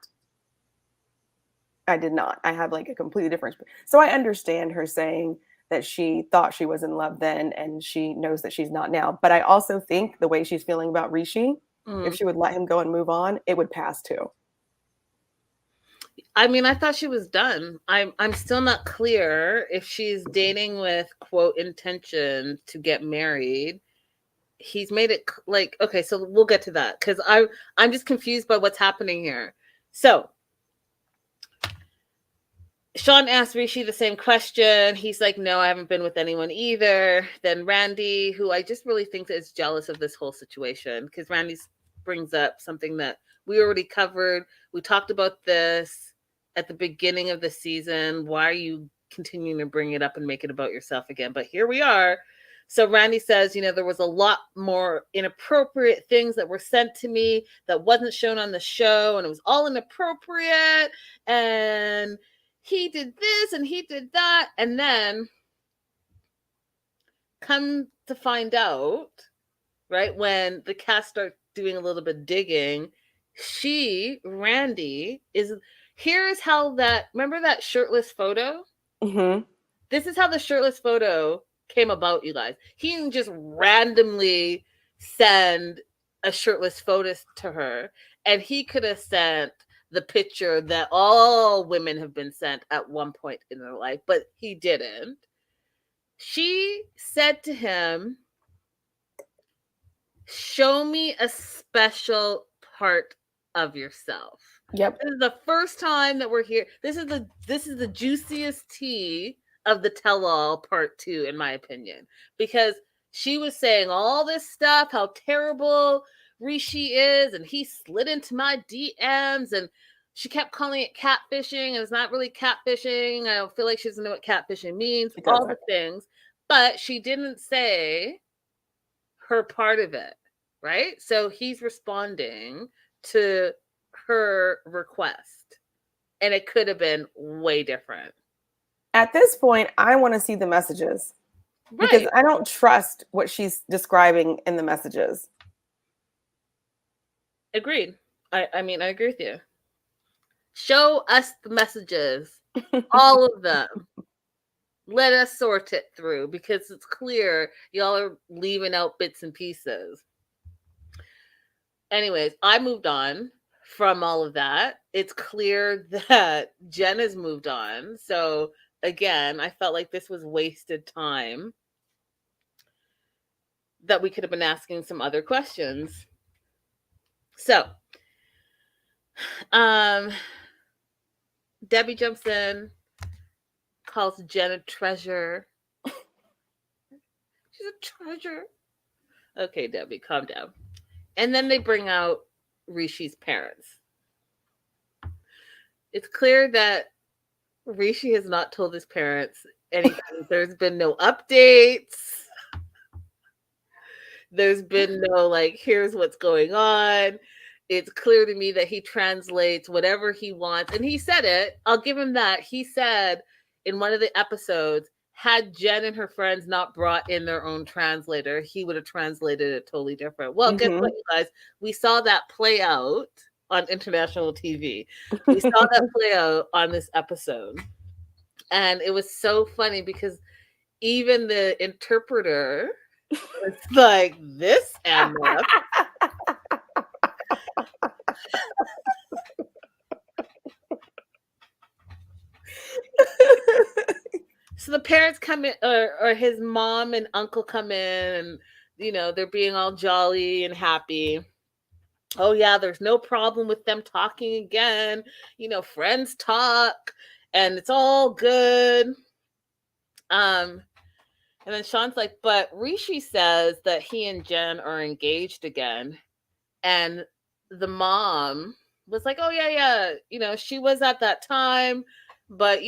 I have like a completely different. So I understand her saying that she thought she was in love then and she knows that she's not now. But I also think the way she's feeling about Rishi, if she would let him go and move on, it would pass too. I mean, I thought she was done. I'm still not clear if she's dating with quote intention to get married. He's made it like, okay, so we'll get to that because I'm just confused by what's happening here. So Sean asked Rishi the same question. He's like, no, I haven't been with anyone either. Then Randy, who I just really think is jealous of this whole situation because Randy brings up something that we already covered. We talked about this at the beginning of the season. Why are you continuing to bring it up and make it about yourself again? But here we are. So Randy says, there was a lot more inappropriate things that were sent to me that wasn't shown on the show, and it was all inappropriate. And he did this and he did that. And then come to find out, right, when the cast starts doing a little bit digging, Randy, here's how remember that shirtless photo? Mm-hmm. This is how the shirtless photo came about, you guys. He didn't just randomly send a shirtless photo to her, and he could have sent the picture that all women have been sent at one point in their life, but he didn't. She said to him, show me a special part of yourself. Yep. This is the first time that we're here. This is the juiciest tea of the tell-all part 2, in my opinion, because she was saying all this stuff, how terrible Rishi is, and he slid into my DMs, and she kept calling it catfishing, and it's not really catfishing. I don't feel like she doesn't know what catfishing means, all the things, but she didn't say her part of it, right? So he's responding to her request, and it could have been way different. At this point, I want to see the messages, right? Because I don't trust what she's describing in the messages. Agreed. I mean, I agree with you. Show us the messages, all of them. Let us sort it through, because it's clear y'all are leaving out bits and pieces. Anyways, I moved on from all of that. It's clear that Jen has moved on. So again, I felt like this was wasted time, that we could have been asking some other questions. So Debbie jumps in, calls Jen a treasure. She's a treasure. Okay, Debbie, calm down. And then they bring out Rishi's parents. It's clear that Rishi has not told his parents anything. There's been no updates. There's been no, like, here's what's going on. it's clear to me that he translates whatever he wants. And he said it. I'll give him that. He said in one of the episodes, had Jen and her friends not brought in their own translator, he would have translated it totally different. Well, guess what, you guys? We saw that play out on international TV. We saw that play out on this episode. And it was so funny because even the interpreter was like, this MF. So the parents come in, or his mom and uncle come in, and they're being all jolly and happy. Oh yeah, there's no problem with them talking again. Friends talk, and it's all good. And then Sean's like, but Rishi says that he and Jen are engaged again, and the mom was like, oh yeah, she was at that time, but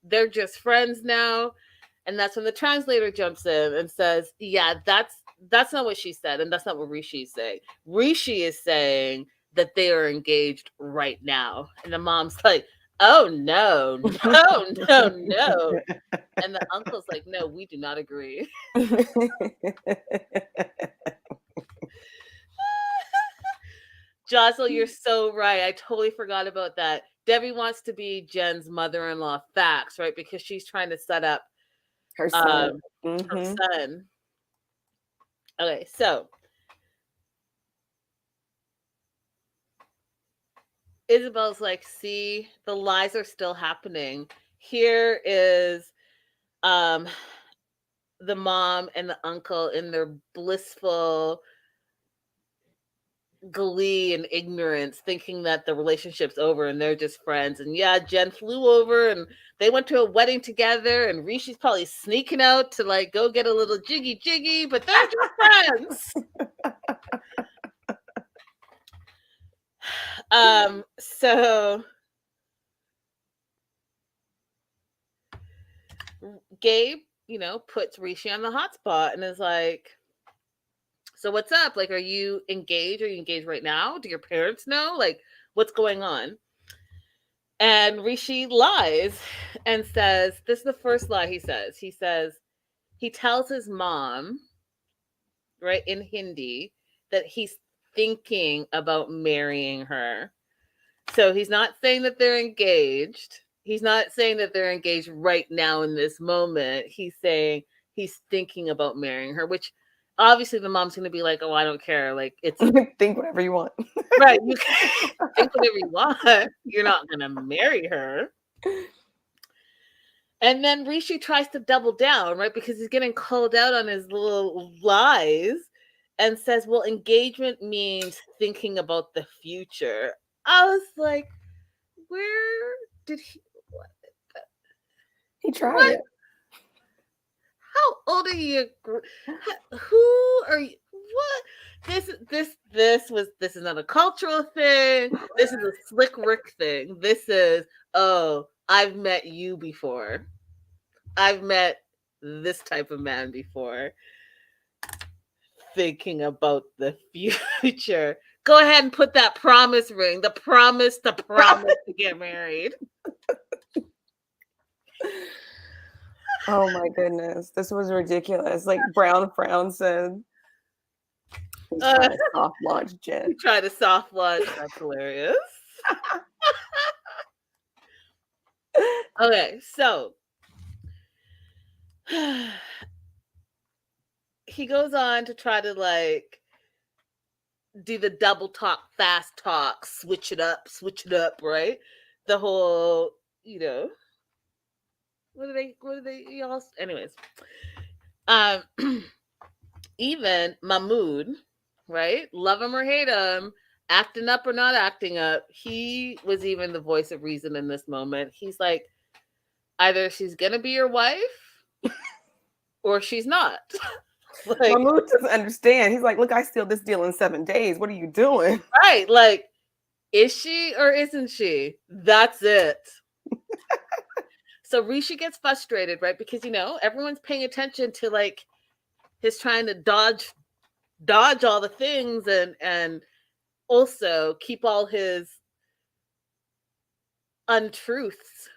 they're just friends now. And that's when the translator jumps in and says, yeah, that's not what she said, and that's not what Rishi's saying. Rishi is saying that they are engaged right now. And the mom's like, oh no. And the uncle's like, no, we do not agree. Jocelyn, you're so right. I totally forgot about that. Debbie wants to be Jen's mother-in-law, facts, right? Because she's trying to set up her son. Her son. Okay, so Isabel's like, see, the lies are still happening. Here is the mom and the uncle in their blissful glee and ignorance, thinking that the relationship's over and they're just friends. And yeah, Jen flew over and they went to a wedding together, and Rishi's probably sneaking out to like go get a little jiggy, but they're just friends. So Gabe, puts Rishi on the hotspot and is like, so what's up? Like, are you engaged? Are you engaged right now? Do your parents know? Like, what's going on? And Rishi lies and says, this is the first lie he says. He says, he tells his mom, right, in Hindi, that he's thinking about marrying her. So he's not saying that they're engaged. He's not saying that they're engaged right now in this moment. He's saying he's thinking about marrying her, which obviously the mom's going to be like, oh, I don't care. Like, it's think whatever you want. Right. You can think whatever you want. You're not going to marry her. And then Rishi tries to double down, right? Because he's getting called out on his little lies, and says, well, engagement means thinking about the future. I was like, where did he? What? He tried it. How old are you? Who are you? What? This is not a cultural thing. This is a slick Rick thing. This is, oh, I've met you before. I've met this type of man before. Thinking about the future. Go ahead and put that promise ring. The promise to get married. Oh my goodness. This was ridiculous. Like Brown Frown said. He's trying to soft launch Jen. He tried to soft launch. That's hilarious. Okay, so he goes on to try to like do the double talk, fast talk, switch it up, right? The whole, what are they y'all? Anyways, even Mahmood, right? Love him or hate him, acting up or not acting up, he was even the voice of reason in this moment. He's like, either she's gonna be your wife or she's not. Like, Mahmood doesn't understand. He's like, look, I sealed this deal in 7 days. What are you doing? Right. Like, is she or isn't she? That's it. So Rishi gets frustrated, right? Because, everyone's paying attention to like his trying to dodge all the things and also keep all his untruths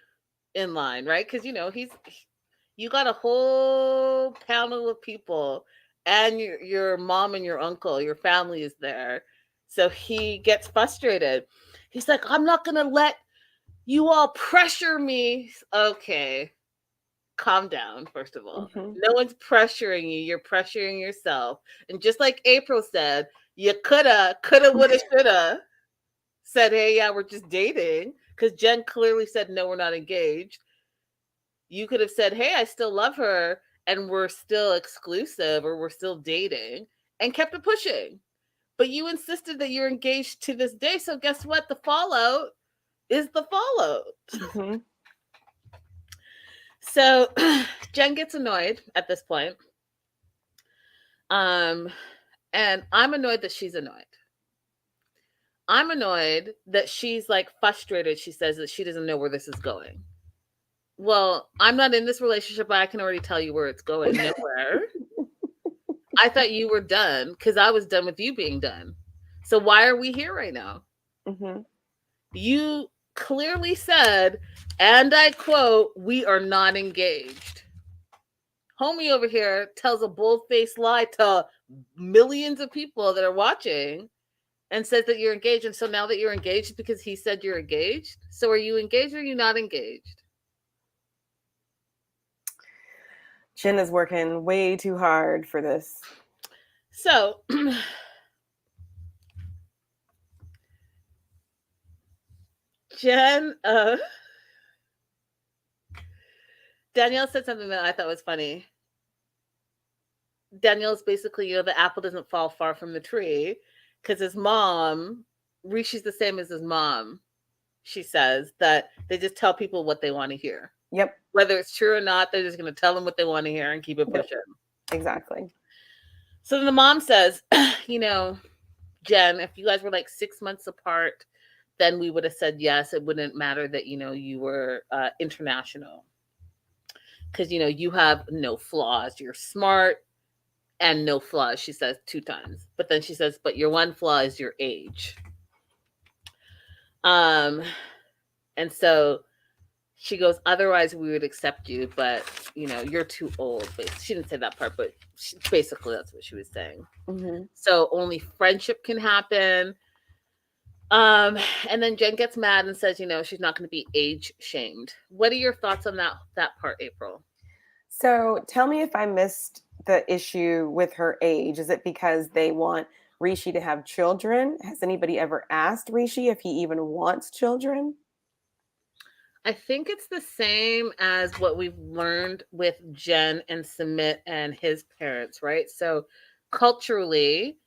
in line, right? Because you got a whole panel of people, and your mom and your uncle, your family is there. So he gets frustrated. He's like, I'm not gonna let you all pressure me. Okay, calm down, first of all. Mm-hmm. No one's pressuring you. You're pressuring yourself. And just like April said, you coulda, woulda, shoulda said, hey, yeah, we're just dating. Because Jen clearly said, no, we're not engaged. You could have said, hey, I still love her and we're still exclusive or we're still dating, and kept it pushing. But you insisted that you're engaged to this day. So guess what? The fallout is the fallout. Mm-hmm. So Jen gets annoyed at this point. And I'm annoyed that she's annoyed. I'm annoyed that she's like frustrated. She says that she doesn't know where this is going. Well, I'm not in this relationship, but I can already tell you where it's going. Nowhere. I thought you were done because I was done with you being done. So why are we here right now? Mm-hmm. You clearly said, and I quote, we are not engaged. Homie over here tells a bold-faced lie to millions of people that are watching and says that you're engaged. And so now that you're engaged because he said you're engaged, so are you engaged or are you not engaged? Jen is working way too hard for this. So Jen, Danielle said something that I thought was funny. Danielle's basically, the apple doesn't fall far from the tree because his mom, Rishi's the same as his mom. She says that they just tell people what they want to hear. Yep. Whether it's true or not, they're just going to tell them what they want to hear and keep it pushing. Yep. Exactly. So then the mom says, Jen, if you guys were like 6 months apart, then we would have said yes. It wouldn't matter that, you were international. Because, you have no flaws. You're smart and no flaws, she says 2 times. But then she says, but your one flaw is your age. And so she goes, otherwise we would accept you, but, you're too old. She didn't say that part, but basically that's what she was saying. Mm-hmm. So only friendship can happen. And then Jen gets mad and says, she's not going to be age shamed. What are your thoughts on that part, April? So tell me if I missed the issue with her age. Is it because they want Rishi to have children? Has anybody ever asked Rishi if he even wants children? I think it's the same as what we've learned with Jen and Sumit and his parents, right? So culturally,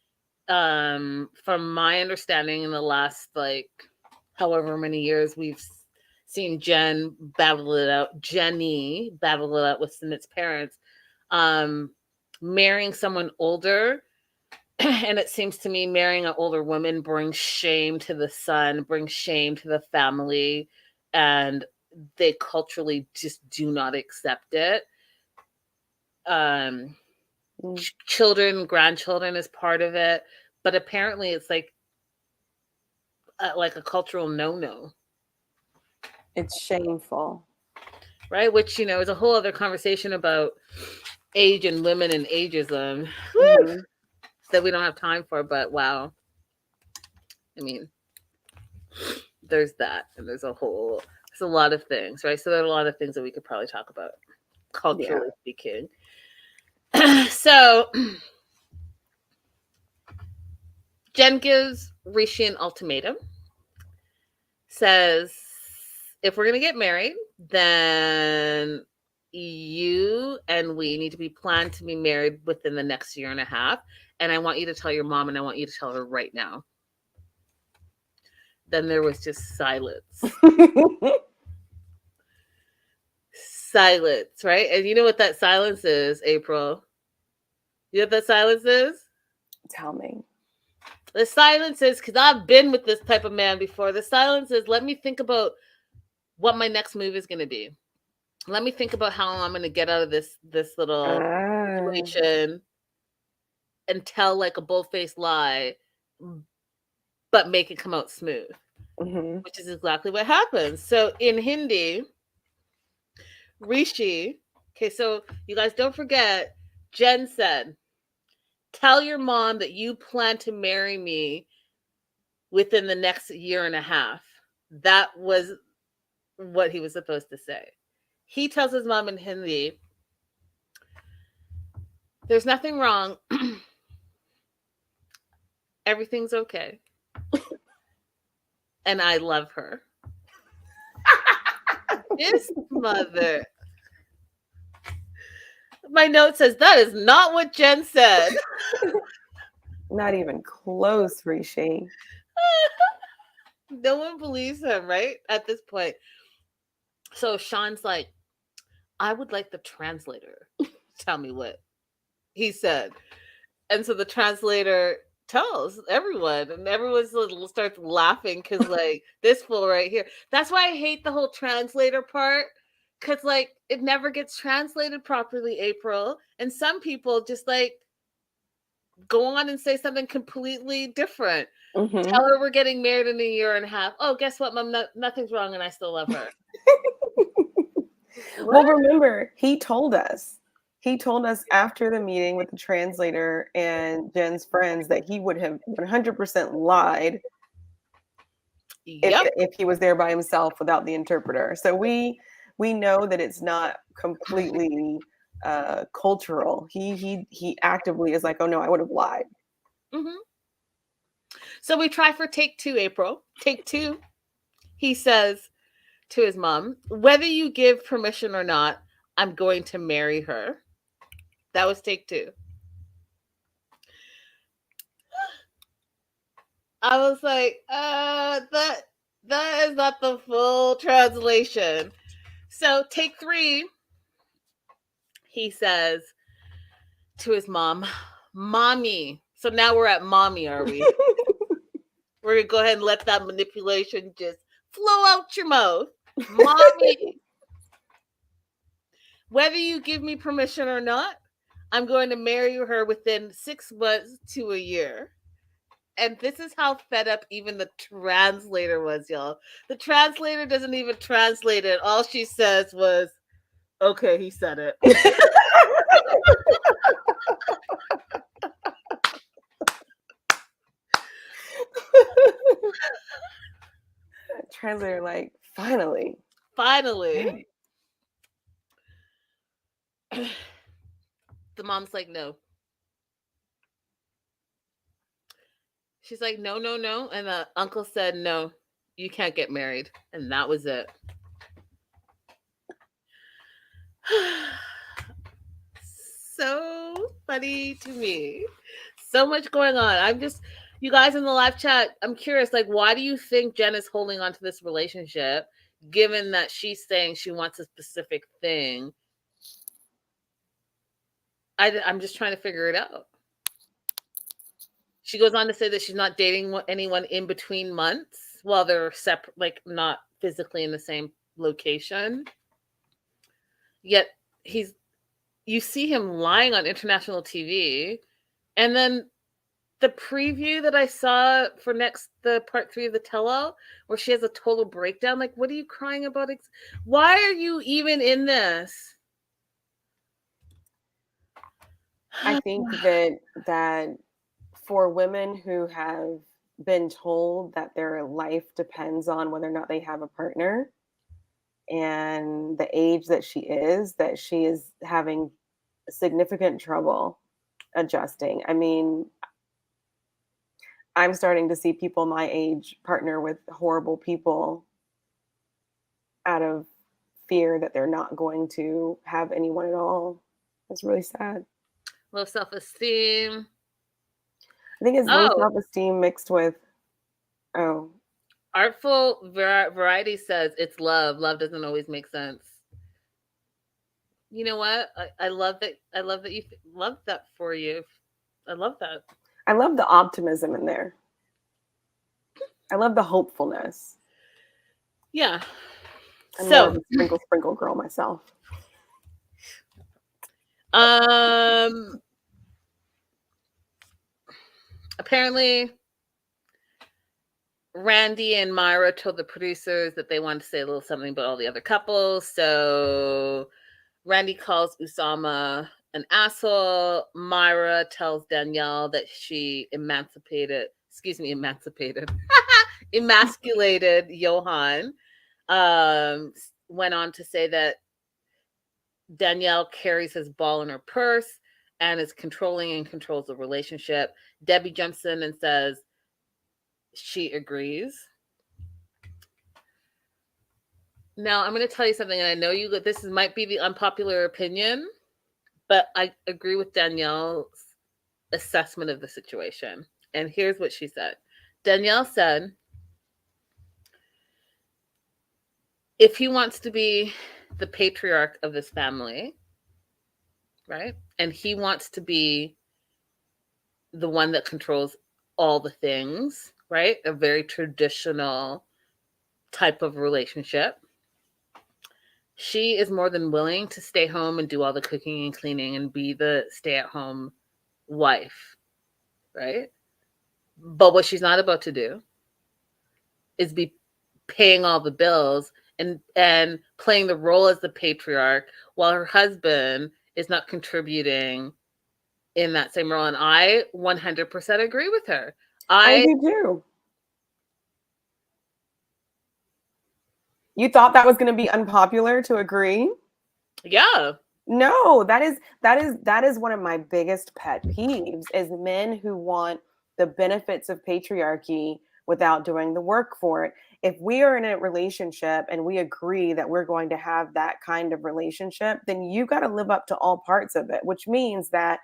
from my understanding in the last however many years, we've seen Jenny battle it out with Sumit's parents. Marrying someone older, and it seems to me marrying an older woman brings shame to the son, brings shame to the family, and they culturally just do not accept it. Children, grandchildren is part of it, but apparently it's like a cultural no-no. It's shameful, right? Which is a whole other conversation about age and women and ageism that we don't have time for. But wow, I mean, there's that, and there's a lot of things, right? So there are a lot of things that we could probably talk about, culturally speaking. So Jen gives Rishi an ultimatum, says, if we're going to get married, then you and we need to be planned to be married within the next 1.5 years. And I want you to tell your mom, and I want you to tell her right now. Then there was just silence. Silence, right? And you know what that silence is, April? You know what that silence is? Tell me. The silence is, because I've been with this type of man before, the silence is, let me think about what my next move is going to be. Let me think about how I'm going to get out of this little situation and tell like a bold-faced lie but make it come out smooth, which is exactly what happens. So in Hindi, Rishi, okay, so you guys don't forget, Jen said, tell your mom that you plan to marry me within the next year and a half. That was what he was supposed to say. He tells his mom in Hindi, there's nothing wrong. Everything's okay. And I love her. His mother. My note says that is not what Jen said. Not even close, Rishi. No one believes him, right? At this point. So Sean's like, I would like the translator tell me what he said. And so the translator tells everyone, and everyone starts laughing because, like, this fool right here. That's why I hate the whole translator part, because, like, it never gets translated properly, April. And some people just, like, go on and say something completely different. Tell her we're getting married in a year and a half. Oh, guess what, Mom? Nothing's wrong, and I still love her. Well, remember, he told us after the meeting with the translator and Jen's friends that he would have 100% lied if he was there by himself without the interpreter. So we know that it's not completely cultural. He actively is like, oh no, I would have lied. So we try for take 2, April. Take 2. He says to his mom, whether you give permission or not, I'm going to marry her. That was take 2. I was like, that is not the full translation. So take 3, he says to his mom, Mommy. So now we're at mommy, are we? We're going to go ahead and let that manipulation just flow out your mouth. Mommy. Whether you give me permission or not, I'm going to marry her within 6 months to a year. And this is how fed up even the translator was, y'all. The translator doesn't even translate it. All she says was, okay, he said it. Translator, like, finally. The mom's like, no. She's like, no. And the uncle said, no, you can't get married. And that was it. So funny to me. So much going on. You guys in the live chat, I'm curious, like, why do you think Jen is holding on to this relationship, given that she's saying she wants a specific thing? I'm just trying to figure it out. She goes on to say that she's not dating anyone in between months while they're separate, like not physically in the same location. Yet you see him lying on international TV. And then the preview that I saw for the part 3 of the tell-all, where she has a total breakdown. Like, what are you crying about? Why are you even in this? I think that for women who have been told that their life depends on whether or not they have a partner, and the age that she is having significant trouble adjusting. I mean, I'm starting to see people my age partner with horrible people out of fear that they're not going to have anyone at all. It's really sad. Low self-esteem. I think it's low self-esteem mixed with, Artful Variety says it's love. Love doesn't always make sense. You know what? I love that. I love that you love that for you. I love that. I love the optimism in there. I love the hopefulness. Yeah. I'm more of a sprinkle girl myself. Apparently Randy and Myra told the producers that they wanted to say a little something about all the other couples. So Randy calls Usama an asshole. Myra tells Danielle that she emasculated Johan. Went on to say that Danielle carries his ball in her purse and is controlling and controls the relationship. Debbie jumps in and says she agrees. Now, I'm going to tell you something, and I know this might be the unpopular opinion, but I agree with Danielle's assessment of the situation. And here's what she said. Danielle said, if he wants to be the patriarch of this family, right, and he wants to be the one that controls all the things, right, a very traditional type of relationship, she is more than willing to stay home and do all the cooking and cleaning and be the stay-at-home wife, right? But what she's not about to do is be paying all the bills and playing the role as the patriarch while her husband is not contributing in that same role. And I 100% agree with her. I do too. You thought that was going to be unpopular to agree? Yeah. No, that is one of my biggest pet peeves is men who want the benefits of patriarchy without doing the work for it. If we are in a relationship and we agree that we're going to have that kind of relationship, then you got to live up to all parts of it, which means that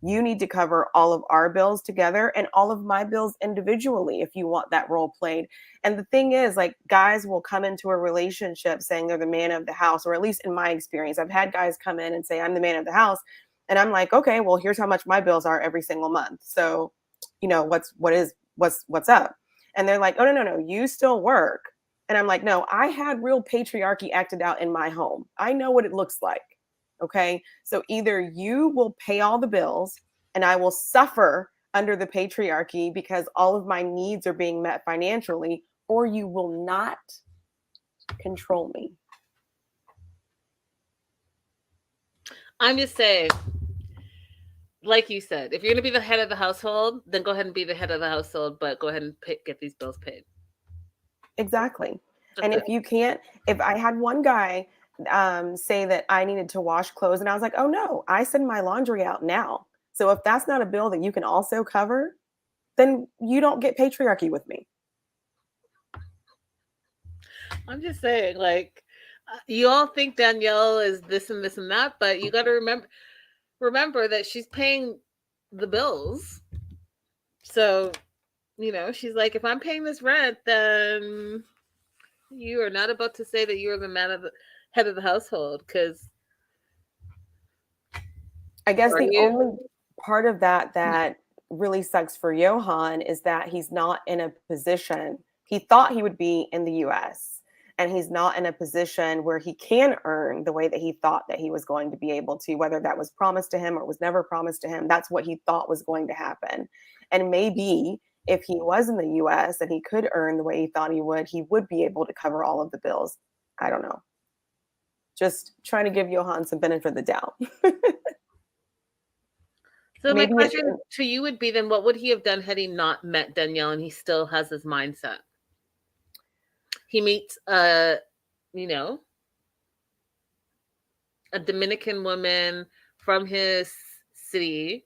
you need to cover all of our bills together and all of my bills individually if you want that role played. And the thing is, like, guys will come into a relationship saying they're the man of the house, or at least in my experience, I've had guys come in and say, I'm the man of the house. And I'm like, okay, well, here's how much my bills are every single month. So, you know, what's up? And they're like, oh, no, you still work. And I'm like, no, I had real patriarchy acted out in my home. I know what it looks like. Okay. So either you will pay all the bills and I will suffer under the patriarchy because all of my needs are being met financially, or you will not control me. I'm just saying, like you said, if you're going to be the head of the household, then go ahead and be the head of the household, but go ahead and get these bills paid. Exactly. And if you can't, if I had one guy say that I needed to wash clothes and I was like, oh no, I send my laundry out now. So if that's not a bill that you can also cover, then you don't get patriarchy with me. I'm just saying, like, you all think Danielle is this and this and that, but you got to remember that she's paying the bills. So, you know, she's like, if I'm paying this rent, then you are not about to say that you're the head of the household, because I guess the only part of that really sucks for Johan is that he's not in a position. He thought he would be in the US, and he's not in a position where he can earn the way that he thought that he was going to be able to, whether that was promised to him or was never promised to him. That's what he thought was going to happen. And maybe if he was in the US and he could earn the way he thought he would be able to cover all of the bills. I don't know. Just trying to give Johan some benefit of the doubt. So my question to you would be then, what would he have done had he not met Danielle and he still has his mindset? He meets a Dominican woman from his city.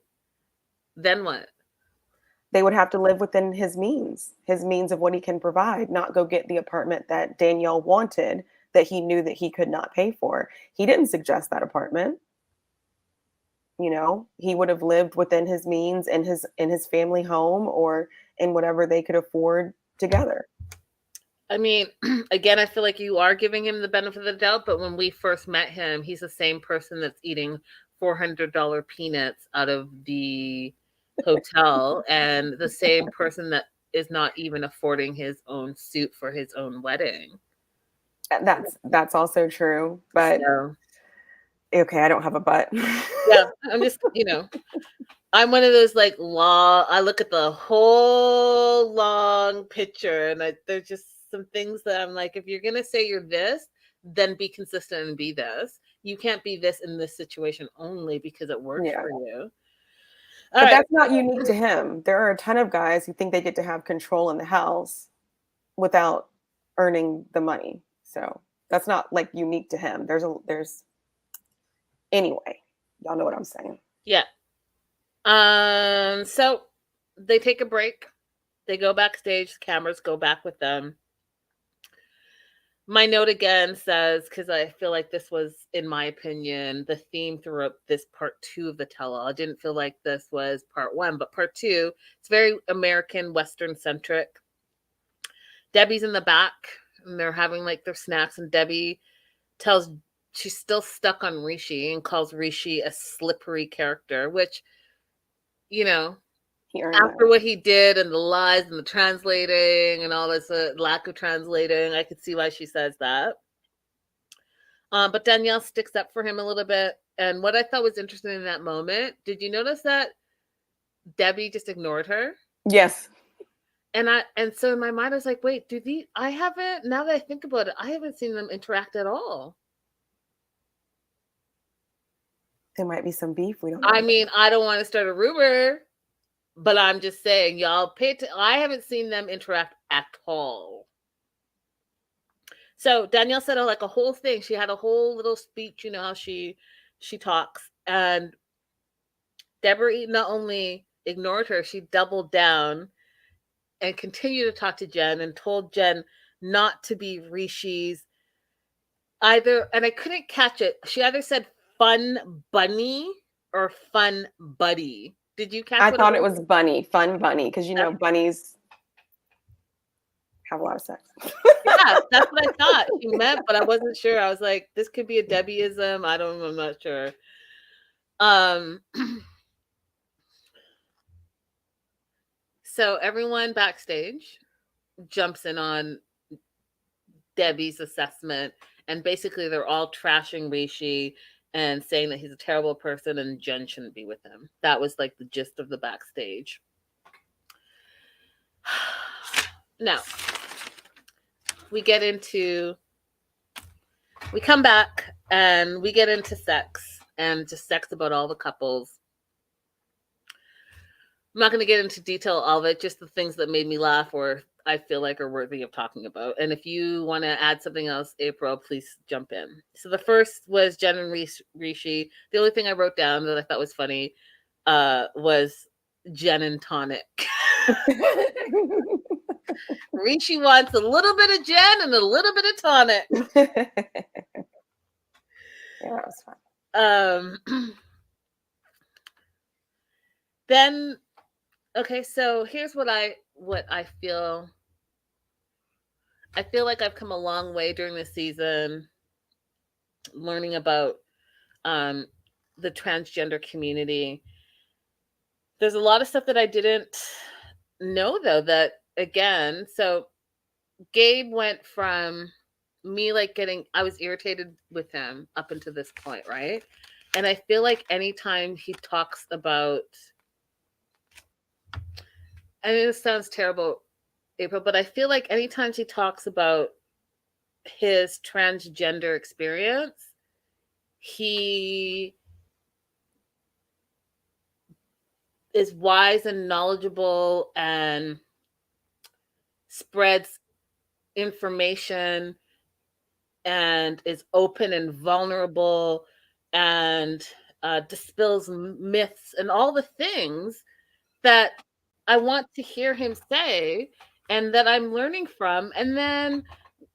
Then what? They would have to live within his means of what he can provide, not go get the apartment that Danielle wanted that he knew that he could not pay for. He didn't suggest that apartment. You know, he would have lived within his means in his family home or in whatever they could afford together. I mean, again, I feel like you are giving him the benefit of the doubt, but when we first met him, he's the same person that's eating $400 peanuts out of the hotel and the same person that is not even affording his own suit for his own wedding. That's also true, but okay, I don't have a but. Yeah, I'm just, I'm one of those like law. I look at the whole long picture, and there's just some things that I'm like, if you're gonna say you're this, then be consistent and be this. You can't be this in this situation only because it works for you. All But right. that's not unique to him. There are a ton of guys who think they get to have control in the house without earning the money. So that's not like unique to him. There's anyway, y'all know what I'm saying. Yeah. So they take a break. They go backstage. Cameras go back with them. My note again says, because I feel like this was, in my opinion, the theme throughout this part 2 of the tell-all. I didn't feel like this was part 1, but part 2, it's very American Western centric. Debbie's in the back and they're having like their snacks, and Debbie tells she's still stuck on Rishi and calls Rishi a slippery character, which, you know, after what he did and the lies and the translating and all this lack of translating, I could see why she says that. But Danielle sticks up for him a little bit. And what I thought was interesting in that moment, did you notice that Debbie just ignored her? Yes. And so in my mind, I was like, wait, I haven't, now that I think about it, I haven't seen them interact at all. There might be some beef. We don't know. I mean, I don't want to start a rumor, but I'm just saying, y'all I haven't seen them interact at all. So Danielle said like a whole thing. She had a whole little speech, you know how she talks. And Deborah not only ignored her, she doubled down and continued to talk to Jen and told Jen not to be Rishi's either. And I couldn't catch it. She either said fun bunny or fun buddy. Did you catch I thought it was bunny, fun bunny, because you know bunnies have a lot of sex. Yeah, that's what I thought she meant, but I wasn't sure. I was like, this could be a Debbieism. I'm not sure. So everyone backstage jumps in on Debbie's assessment, and basically they're all trashing Rishi and saying that he's a terrible person and Jen shouldn't be with him. That was like the gist of the backstage. Now, we come back and we get into sex, and just sex about all the couples. I'm not going to get into detail all of it, just the things that made me laugh or I feel like are worthy of talking about. And if you want to add something else, April, please jump in. So the first was Jen and Rishi. The only thing I wrote down that I thought was funny was Jen and tonic. Rishi wants a little bit of Jen and a little bit of tonic. Yeah, that was fun. Then, okay, so here's what I feel. I feel like I've come a long way during this season learning about the transgender community. There's a lot of stuff that I didn't know, though, that again, so Gabe went from me like I was irritated with him up until this point, right? And I feel like anytime he talks about, I mean, this sounds terrible, April, but I feel like anytime he talks about his transgender experience, he is wise and knowledgeable and spreads information and is open and vulnerable and dispels myths and all the things that I want to hear him say and that I'm learning from. And then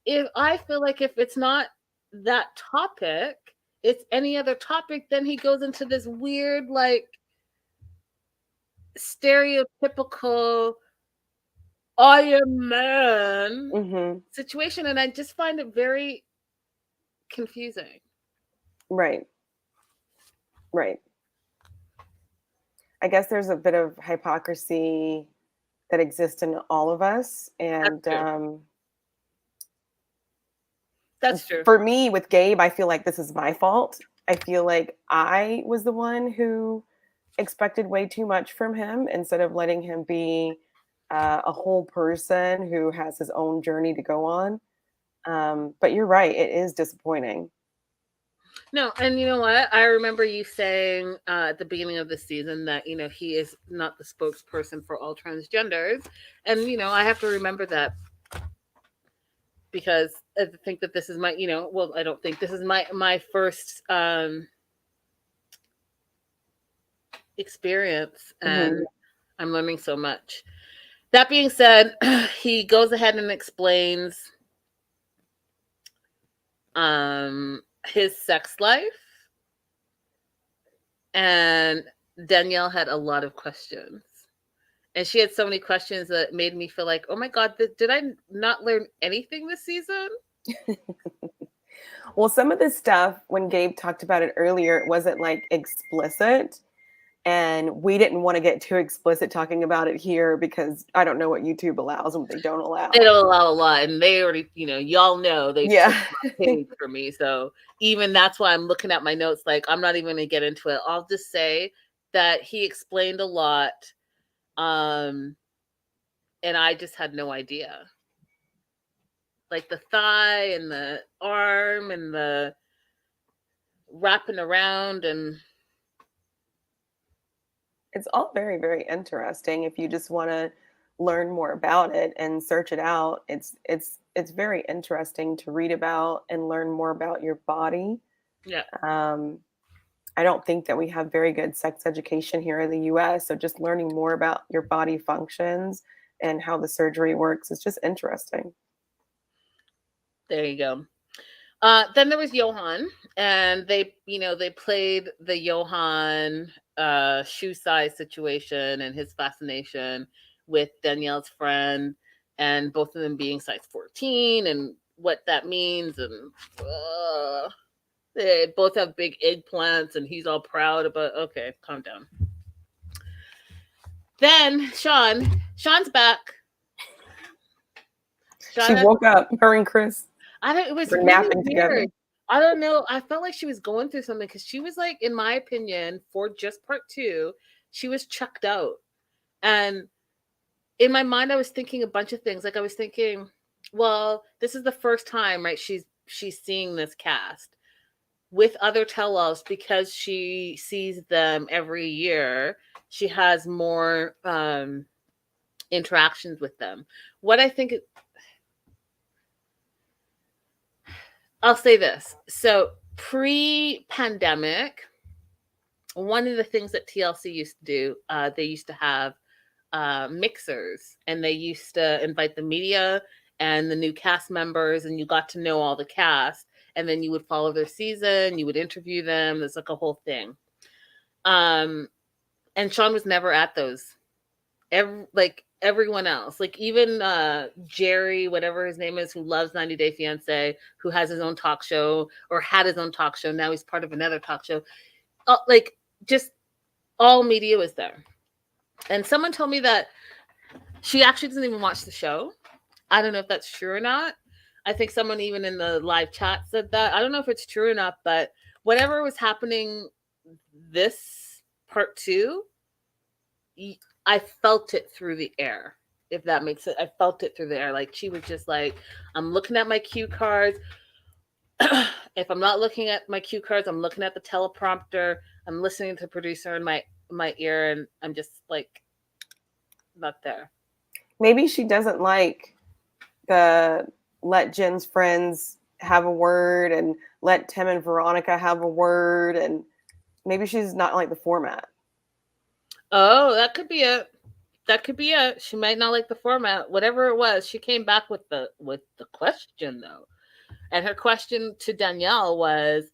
if I feel like if it's not that topic, it's any other topic, then he goes into this weird, like, stereotypical I am man situation. And I just find it very confusing. Right. I guess there's a bit of hypocrisy that exists in all of us. And that's true. For me, with Gabe, I feel like this is my fault. I feel like I was the one who expected way too much from him instead of letting him be a whole person who has his own journey to go on. But you're right, it is disappointing. No, and you know what? I remember you saying at the beginning of the season that he is not the spokesperson for all transgenders, and I have to remember that because I think that this is my well, I don't think this is my first experience, and I'm learning so much. That being said, he goes ahead and explains his sex life, and Danielle had a lot of questions. And she had so many questions that made me feel like, oh my God, did I not learn anything this season? Well, some of this stuff, when Gabe talked about it earlier, it wasn't like explicit. And we didn't want to get too explicit talking about it here because I don't know what YouTube allows and what they don't allow. They don't allow a lot. And they already, y'all know they took my page for me. So even that's why I'm looking at my notes. Like, I'm not even going to get into it. I'll just say that he explained a lot. And I just had no idea. Like the thigh and the arm and the wrapping around, and it's all very, very interesting. If you just want to learn more about it and search it out, it's very interesting to read about and learn more about your body. Yeah. I don't think that we have very good sex education here in the US. So just learning more about your body functions and how the surgery works is just interesting. There you go. Then there was Johan, and they played the Johan shoe size situation and his fascination with Danielle's friend, and both of them being size 14 and what that means. And they both have big eggplants, and he's all proud about, okay, calm down. Then Sean's back. She woke up, her and Chris. It was really napping together. I don't know. I felt like she was going through something because she was like, in my opinion, for just part 2, she was checked out. And in my mind, I was thinking a bunch of things. Like I was thinking, well, this is the first time, right? She's seeing this cast with other tell-alls because she sees them every year. She has more interactions with them. What I think I'll say this. So pre-pandemic, one of the things that TLC used to do, they used to have mixers, and they used to invite the media and the new cast members, and you got to know all the cast, and then you would follow their season, you would interview them. There's like a whole thing. And Sean was never at those. Everyone else, like even Jerry, whatever his name is, who loves 90 Day Fiancé, who has his own talk show or had his own talk show. Now he's part of another talk show. Like just all media was there. And someone told me that she actually doesn't even watch the show. I don't know if that's true or not. I think someone even in the live chat said that. I don't know if it's true or not, but whatever was happening this part 2, I felt it through the air, if that makes sense. I felt it through the air. Like she was just like, I'm looking at my cue cards. If I'm not looking at my cue cards, I'm looking at the teleprompter. I'm listening to the producer in my ear, and I'm just like not there. Maybe she doesn't like the let Jen's friends have a word and let Tim and Veronica have a word, and maybe she's not like the format. Oh, that could be it. That could be it. She might not like the format. Whatever it was, she came back with the question though. And her question to Danielle was,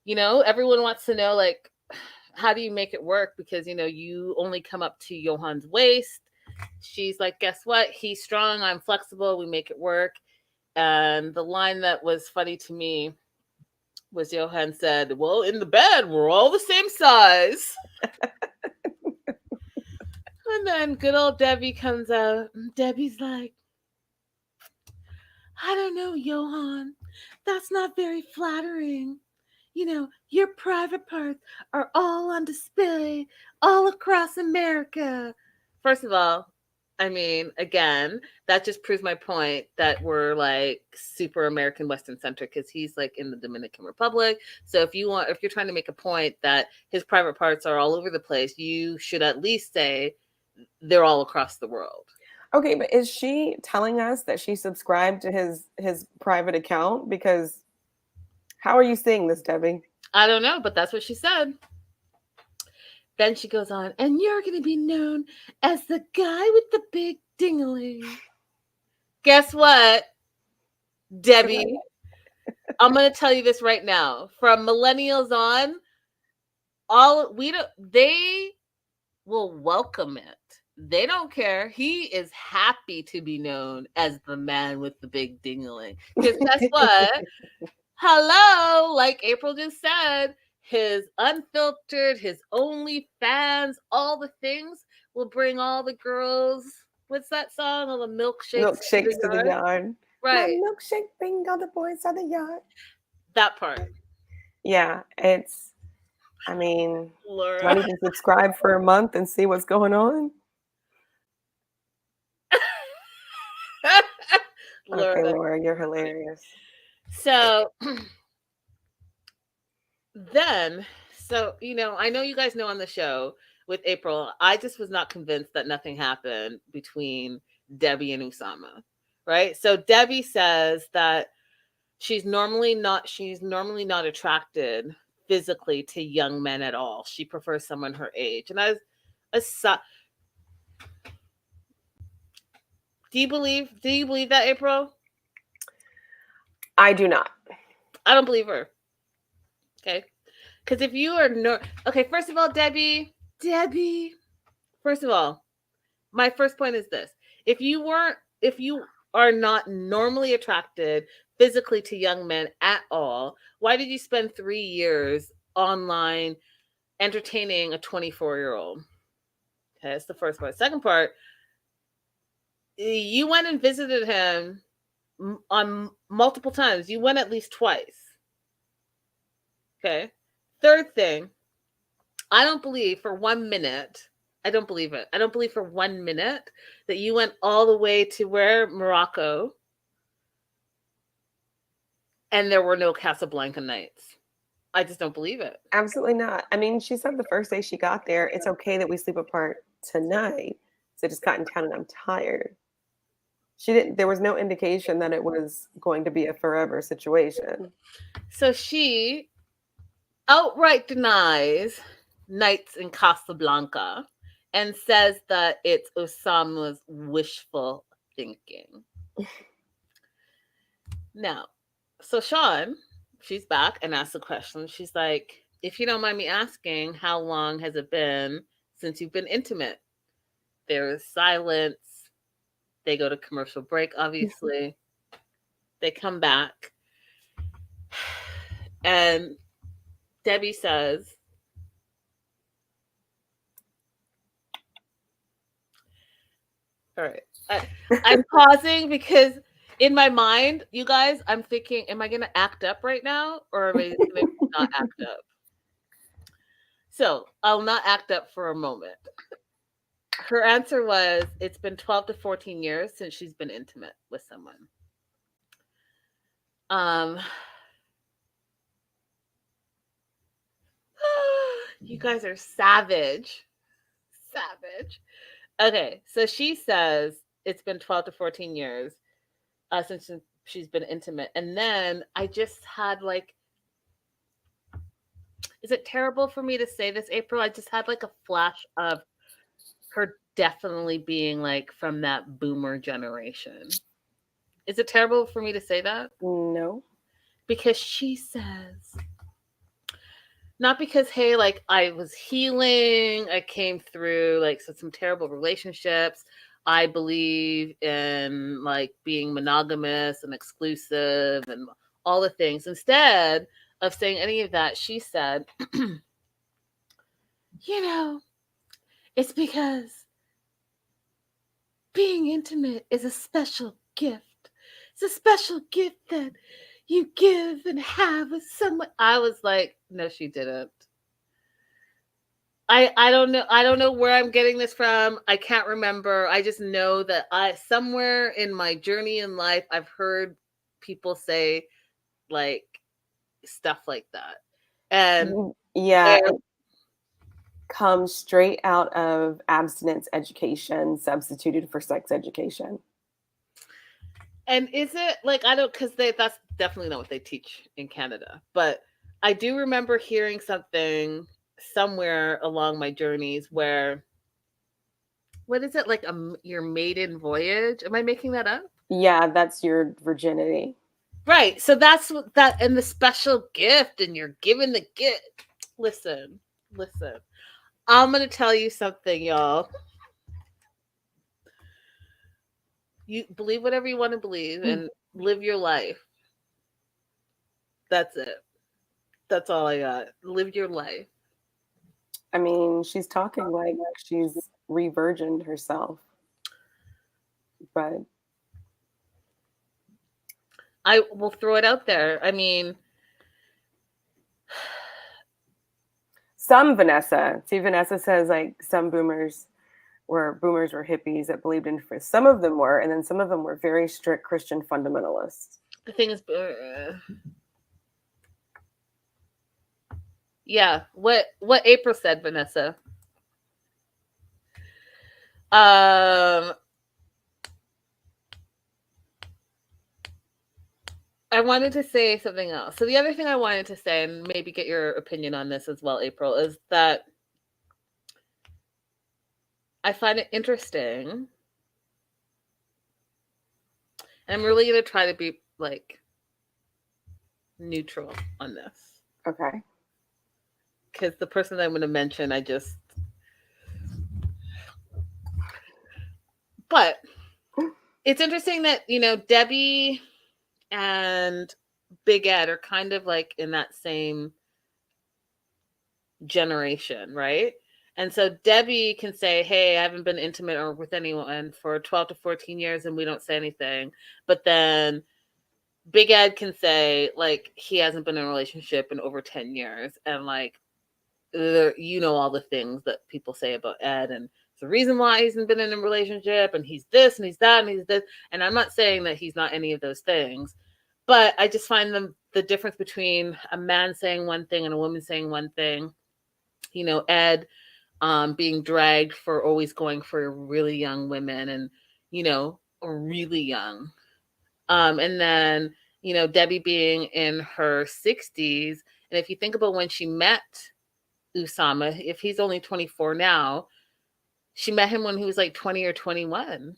everyone wants to know, like, how do you make it work? Because, you only come up to Johan's waist. She's like, guess what? He's strong. I'm flexible. We make it work. And the line that was funny to me was Johan said, well, in the bed, we're all the same size. And then good old Debbie comes out. Debbie's like, I don't know, Johan. That's not very flattering. your private parts are all on display all across America. First of all, I mean, again, that just proves my point that we're like super American Western centric because he's like in the Dominican Republic. So if you're trying to make a point that his private parts are all over the place, you should at least say they're all across the world. Okay, but is she telling us that she subscribed to his private account? Because how are you seeing this, Debbie? I don't know, but that's what she said. Then she goes on, and you're going to be known as the guy with the big dingling. Guess what, Debbie? I'm going to tell you this right now. From millennials on, they will welcome it. They don't care. He is happy to be known as the man with the big dingling. Because guess what? Hello, like April just said, his unfiltered, his OnlyFans, all the things will bring all the girls. What's that song? All the milkshakes To the yard. Right. My milkshake bring all the boys to the yard. That part. Yeah, I mean, Laura. do I need to subscribe for a month and see what's going on? Laura. Okay, Laura, you're hilarious. So then, I know you guys know on the show with April, I just was not convinced that nothing happened between Debbie and Usama, right? So Debbie says that she's normally not attracted physically to young men at all. She prefers someone her age. And do you believe that, April? I do not. I don't believe her. Okay. Because if you are okay, first of all, Debbie, first of all, my first point is this. If you are not normally attracted physically to young men at all, why did you spend 3 years online entertaining a 24-year-old? Okay, that's the first part. Second part, you went and visited him on multiple times. You went at least twice. Okay. Third thing, I don't believe for 1 minute. I don't believe it. I don't believe for 1 minute that you went all the way to Morocco and there were no Casablanca nights. I just don't believe it. Absolutely not. I mean, she said the first day she got there, it's okay that we sleep apart tonight. So I just got in town and I'm tired. There was no indication that it was going to be a forever situation. So she outright denies nights in Casablanca and says that it's Osama's wishful thinking. Now, so Sean, she's back and asks a question. She's like, if you don't mind me asking, how long has it been since you've been intimate? There is silence. They go to commercial break, obviously. They come back. And Debbie says, all right. I'm pausing because in my mind, you guys, I'm thinking, am I going to act up right now or am I going to not act up? So I'll not act up for a moment. Her answer was, it's been 12 to 14 years since she's been intimate with someone. You guys are savage. Savage. Okay, so she says it's been 12 to 14 years since she's been intimate. And then I just had like, is it terrible for me to say this, April? I just had like a flash of her definitely being like from that boomer generation. Is it terrible for me to say that? No. Because she says, not because, hey, like I was healing, I came through like some terrible relationships. I believe in like being monogamous and exclusive and all the things. Instead of saying any of that, she said, it's because being intimate is a special gift. It's a special gift that You give and have with someone. I was like, no, she didn't. I don't know. I don't know where I'm getting this from. I can't remember. I just know that somewhere in my journey in life, I've heard people say like stuff like that. And yeah, it comes straight out of abstinence education substituted for sex education. And is it like, I don't, because that's definitely not what they teach in Canada, but I do remember hearing something somewhere along my journeys where, what is it, like your maiden voyage? Am I making that up? Yeah, that's your virginity. Right. So that's what that, and the special gift, and you're given the gift. Listen. I'm going to tell you something, y'all. You believe whatever you want to believe and live your life. That's it. That's all I got. Live your life. I mean, she's talking like she's re-virgined herself. But I will throw it out there. I mean, some Vanessa says like some boomers were hippies that believed in Christ. Some of them were, and then some of them were very strict Christian fundamentalists. The thing is, yeah, what April said, Vanessa. I wanted to say something else. So the other thing I wanted to say, and maybe get your opinion on this as well, April, is that I find it interesting. And I'm really going to try to be like neutral on this. Okay. Because the person that I'm going to mention, but it's interesting that, Debbie and Big Ed are kind of like in that same generation, right? And so Debbie can say, hey, I haven't been intimate or with anyone for 12 to 14 years and we don't say anything. But then Big Ed can say, like, he hasn't been in a relationship in over 10 years. And, like, all the things that people say about Ed. And it's the reason why he hasn't been in a relationship. And he's this and he's that and he's this. And I'm not saying that he's not any of those things. But I just find the difference between a man saying one thing and a woman saying one thing. Ed being dragged for always going for really young women and, really young. And then, Debbie being in her 60s. And if you think about when she met Usama, if he's only 24 now, she met him when he was like 20 or 21.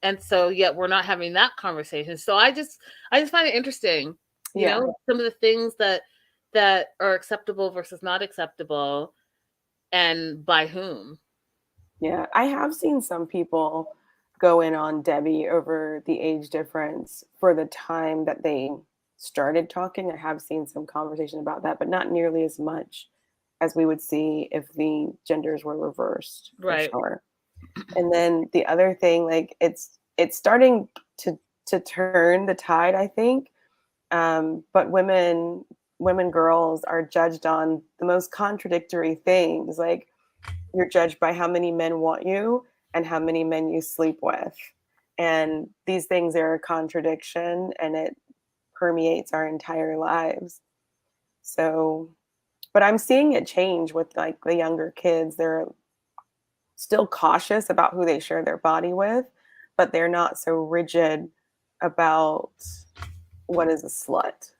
And so yet we're not having that conversation. So I just find it interesting, some of the things that are acceptable versus not acceptable and by whom. Yeah, I have seen some people go in on Debbie over the age difference for the time that they started talking. I have seen some conversation about that, but not nearly as much as we would see if the genders were reversed, right? For sure. And then the other thing, like it's starting to turn the tide, I think. But women, girls are judged on the most contradictory things. Like you're judged by how many men want you and how many men you sleep with. And these things are a contradiction and it permeates our entire lives. So, but I'm seeing it change with like the younger kids. They're still cautious about who they share their body with, but they're not so rigid about what is a slut.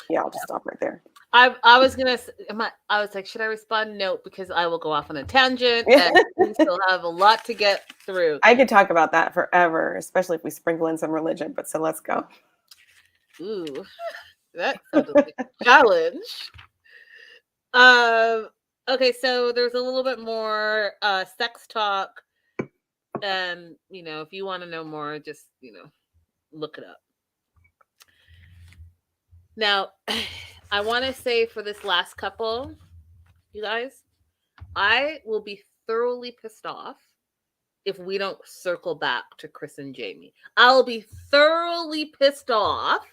Yeah, I'll just stop right there. I was gonna. I was like, should I respond? No, because I will go off on a tangent, and we still have a lot to get through. I could talk about that forever, especially if we sprinkle in some religion. But so let's go. Ooh, that sounded like a challenge. Okay, so there's a little bit more sex talk, and if you want to know more, just look it up. Now, I want to say for this last couple, you guys, I will be thoroughly pissed off if we don't circle back to Chris and Jamie. I'll be thoroughly pissed off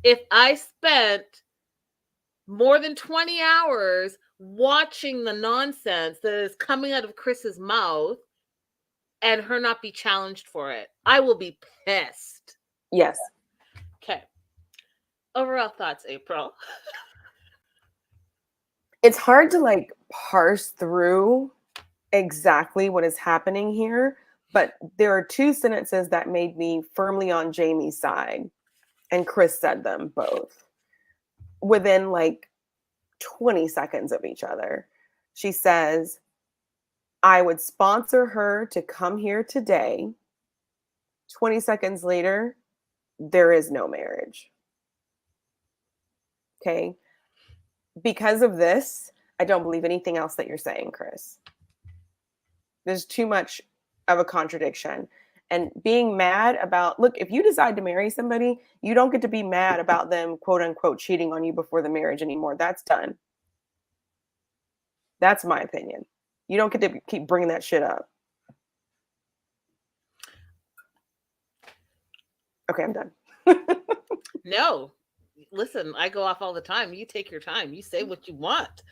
if I spent more than 20 hours watching the nonsense that is coming out of Chris's mouth and her not be challenged for it. I will be pissed. Yes. Okay. Overall thoughts, April. It's hard to like parse through exactly what is happening here, but there are two sentences that made me firmly on Jamie's side, and Chris said them both within like 20 seconds of each other. She says, I would sponsor her to come here today. 20 seconds later, there is no marriage. Okay. Because of this, I don't believe anything else that you're saying, Chris. There's too much of a contradiction. And being mad about, look, if you decide to marry somebody, you don't get to be mad about them, quote unquote, cheating on you before the marriage anymore. That's done. That's my opinion. You don't get to keep bringing that shit up. Okay, I'm done. No. Listen, I go off all the time. You take your time. You say what you want.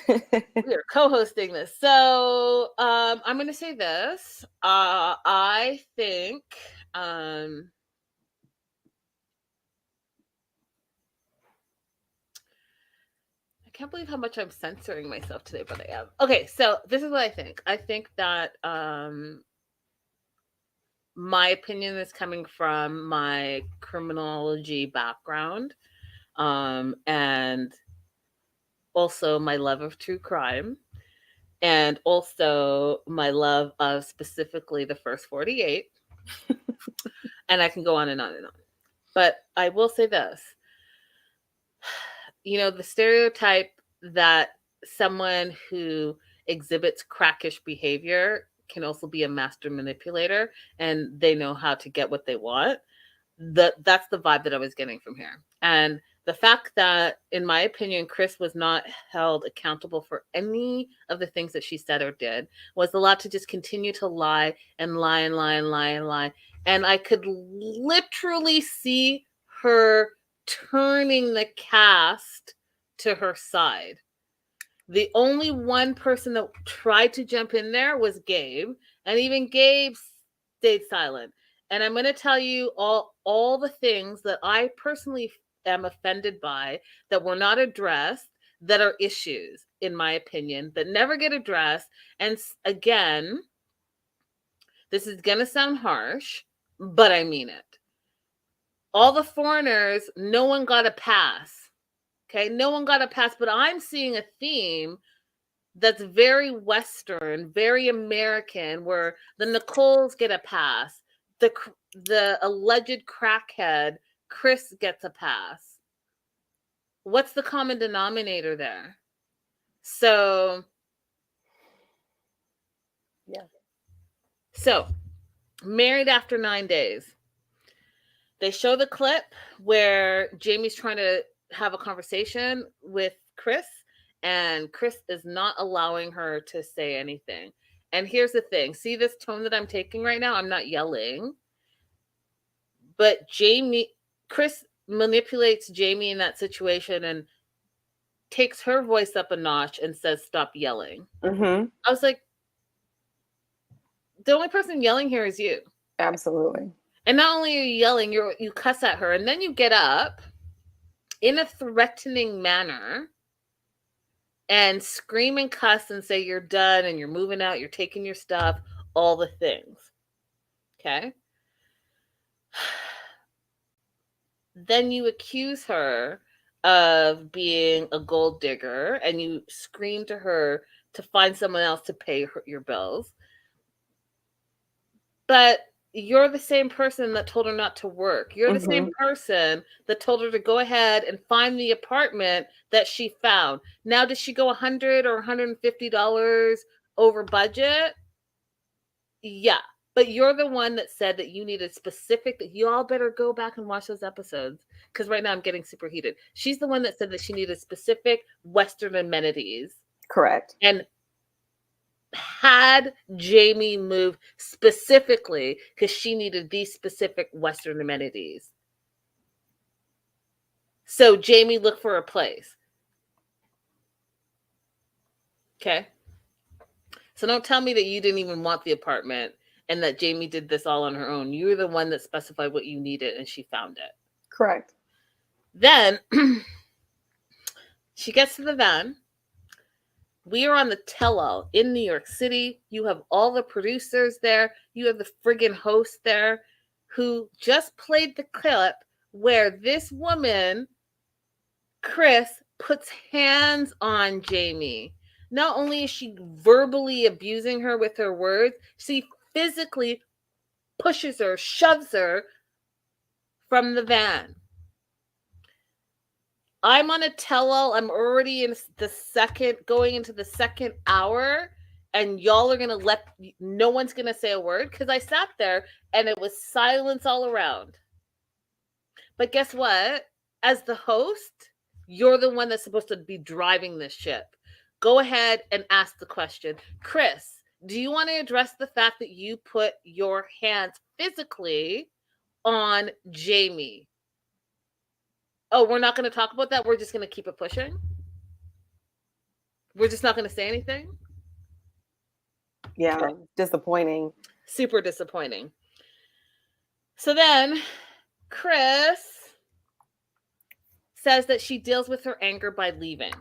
We are co-hosting this. So I'm going to say this. I think I can't believe how much I'm censoring myself today, but I am. Okay, so this is what I think. I think that my opinion is coming from my criminology background, and also my love of true crime, and also my love of specifically the first 48. And I can go on and on and on. But I will say this. You know, the stereotype that someone who exhibits crackish behavior can also be a master manipulator, and they know how to get what they want. That's the vibe that I was getting from here. And the fact that, in my opinion, Chris was not held accountable for any of the things that she said or did was allowed to just continue to lie and lie and lie and lie and lie. And I could literally see her turning the cast to her side. The only one person that tried to jump in there was Gabe, and even Gabe stayed silent. And I'm going to tell you all the things that I personally am offended by that were not addressed, that are issues, in my opinion, that never get addressed. And again, this is going to sound harsh, but I mean it. All the foreigners, no one got a pass. Okay, no one got a pass, but I'm seeing a theme that's very Western, very American, where the Nicoles get a pass. The alleged crackhead, Chris, gets a pass. What's the common denominator there? So, yeah. So, married after 9 days. They show the clip where Jamie's trying to have a conversation with Chris, and Chris is not allowing her to say anything. And here's the thing. See this tone that I'm taking right now? I'm not yelling. But Chris manipulates Jamie in that situation and takes her voice up a notch and says, stop yelling. Mm-hmm. I was like, the only person yelling here is you. Absolutely. And not only are you yelling, you cuss at her, and then you get up in a threatening manner and scream and cuss and say you're done and you're moving out, you're taking your stuff, all the things. Okay? Then you accuse her of being a gold digger, and you scream to her to find someone else to pay your bills. But you're the same person that told her not to work. You're the same person that told her to go ahead and find the apartment that she found. Now, does she go $100 or $150 over budget? Yeah. But you're the one that said that you needed specific, that you all better go back and watch those episodes, because right now I'm getting super heated. She's the one that said that she needed specific Western amenities. Correct. And had Jamie move specifically because she needed these specific Western amenities. So Jamie looked for a place. Okay. So don't tell me that you didn't even want the apartment and that Jamie did this all on her own. You were the one that specified what you needed and she found it. Correct. Then she gets to the van. We are on the tell-all in New York City. You have all the producers there. You have the friggin' host there who just played the clip where this woman, Chris, puts hands on Jamie. Not only is she verbally abusing her with her words, she physically pushes her, shoves her from the van. I'm on a tell-all. I'm already in going into the second hour, and y'all are going to no one's going to say a word because I sat there and it was silence all around. But guess what? As the host, you're the one that's supposed to be driving this ship. Go ahead and ask the question. Chris, do you want to address the fact that you put your hands physically on Jamie? Oh, we're not going to talk about that. We're just going to keep it pushing. We're just not going to say anything. Yeah, okay. Disappointing. Super disappointing. So then Chris says that she deals with her anger by leaving.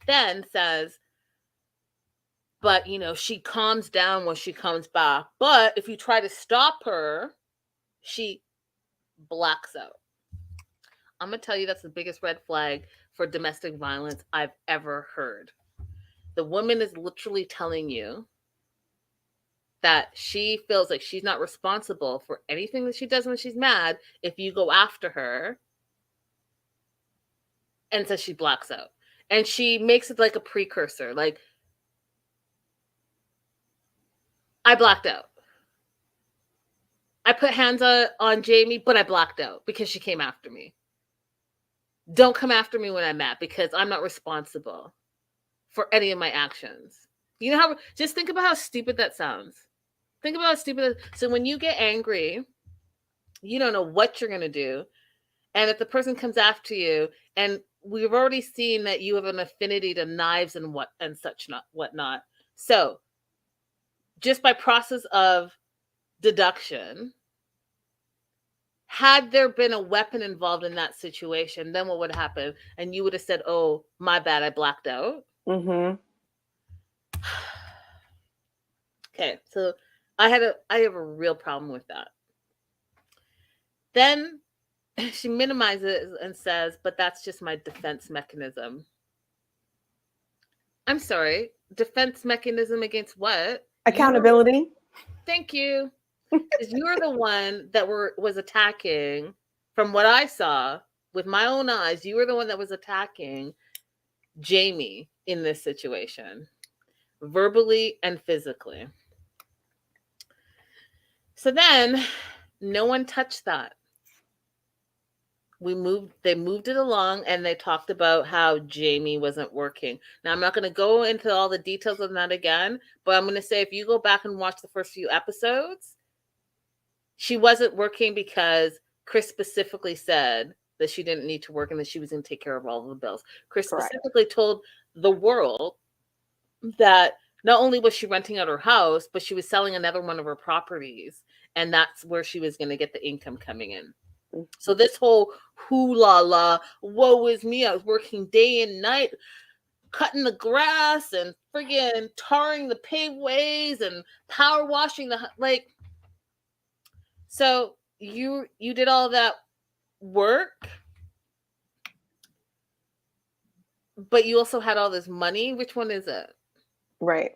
Then says, but, she calms down when she comes back. But if you try to stop her, she blacks out. I'm going to tell you that's the biggest red flag for domestic violence I've ever heard. The woman is literally telling you that she feels like she's not responsible for anything that she does when she's mad if you go after her, and says she blacks out. And she makes it like a precursor, like, I blacked out. I put hands on Jamie, but I blacked out because she came after me. Don't come after me when I'm mad because I'm not responsible for any of my actions. Just think about how stupid that sounds. Think about how stupid. So when you get angry, you don't know what you're going to do. And if the person comes after you, and we've already seen that you have an affinity to knives and whatnot. So just by process of deduction, had there been a weapon involved in that situation, then what would happen? And you would have said, oh, my bad, I blacked out. Mm-hmm. Okay, so I have a real problem with that. Then she minimizes and says, but that's just my defense mechanism. I'm sorry, defense mechanism against what? Accountability. Thank you. Because you're the one that was attacking, from what I saw with my own eyes, you were the one that was attacking Jamie in this situation, verbally and physically. So then no one touched that. They moved it along, and they talked about how Jamie wasn't working. Now, I'm not going to go into all the details of that again, but I'm going to say if you go back and watch the first few episodes, she wasn't working because Chris specifically said that she didn't need to work and that she was going to take care of all of the bills. Chris specifically told the world that not only was she renting out her house, but she was selling another one of her properties, and that's where she was going to get the income coming in. So this whole hoo-la-la, woe is me, I was working day and night, cutting the grass and friggin' tarring the paveways and power washing so you did all that work, but you also had all this money. Which one is it? Right.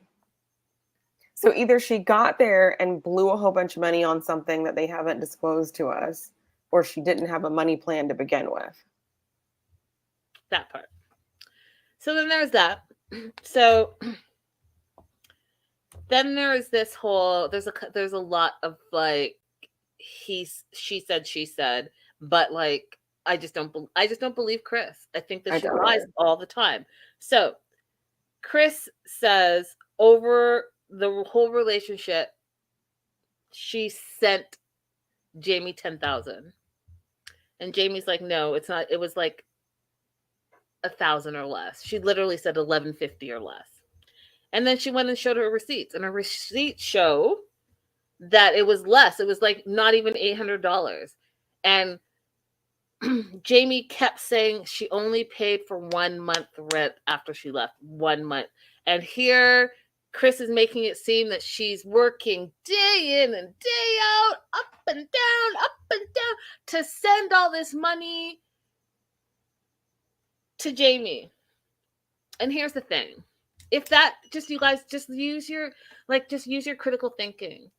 So either she got there and blew a whole bunch of money on something that they haven't disclosed to us, or she didn't have a money plan to begin with. That part. So then there's that. So then there is this whole, there's a lot of like, she said, but like, I just don't believe Chris. I think that she lies all the time. So Chris says, over the whole relationship, she sent Jamie 10,000. And Jamie's like, no, it's not. It was like 1,000 or less. She literally said 1,150 or less. And then she went and showed her receipts, and her receipts show that it was less. It was like not even $800. And Jamie kept saying she only paid for 1 month rent after she left. 1 month. And here Chris is making it seem that she's working day in and day out, up and down, to send all this money to Jamie. And here's the thing. If that, just you guys, just use your critical thinking.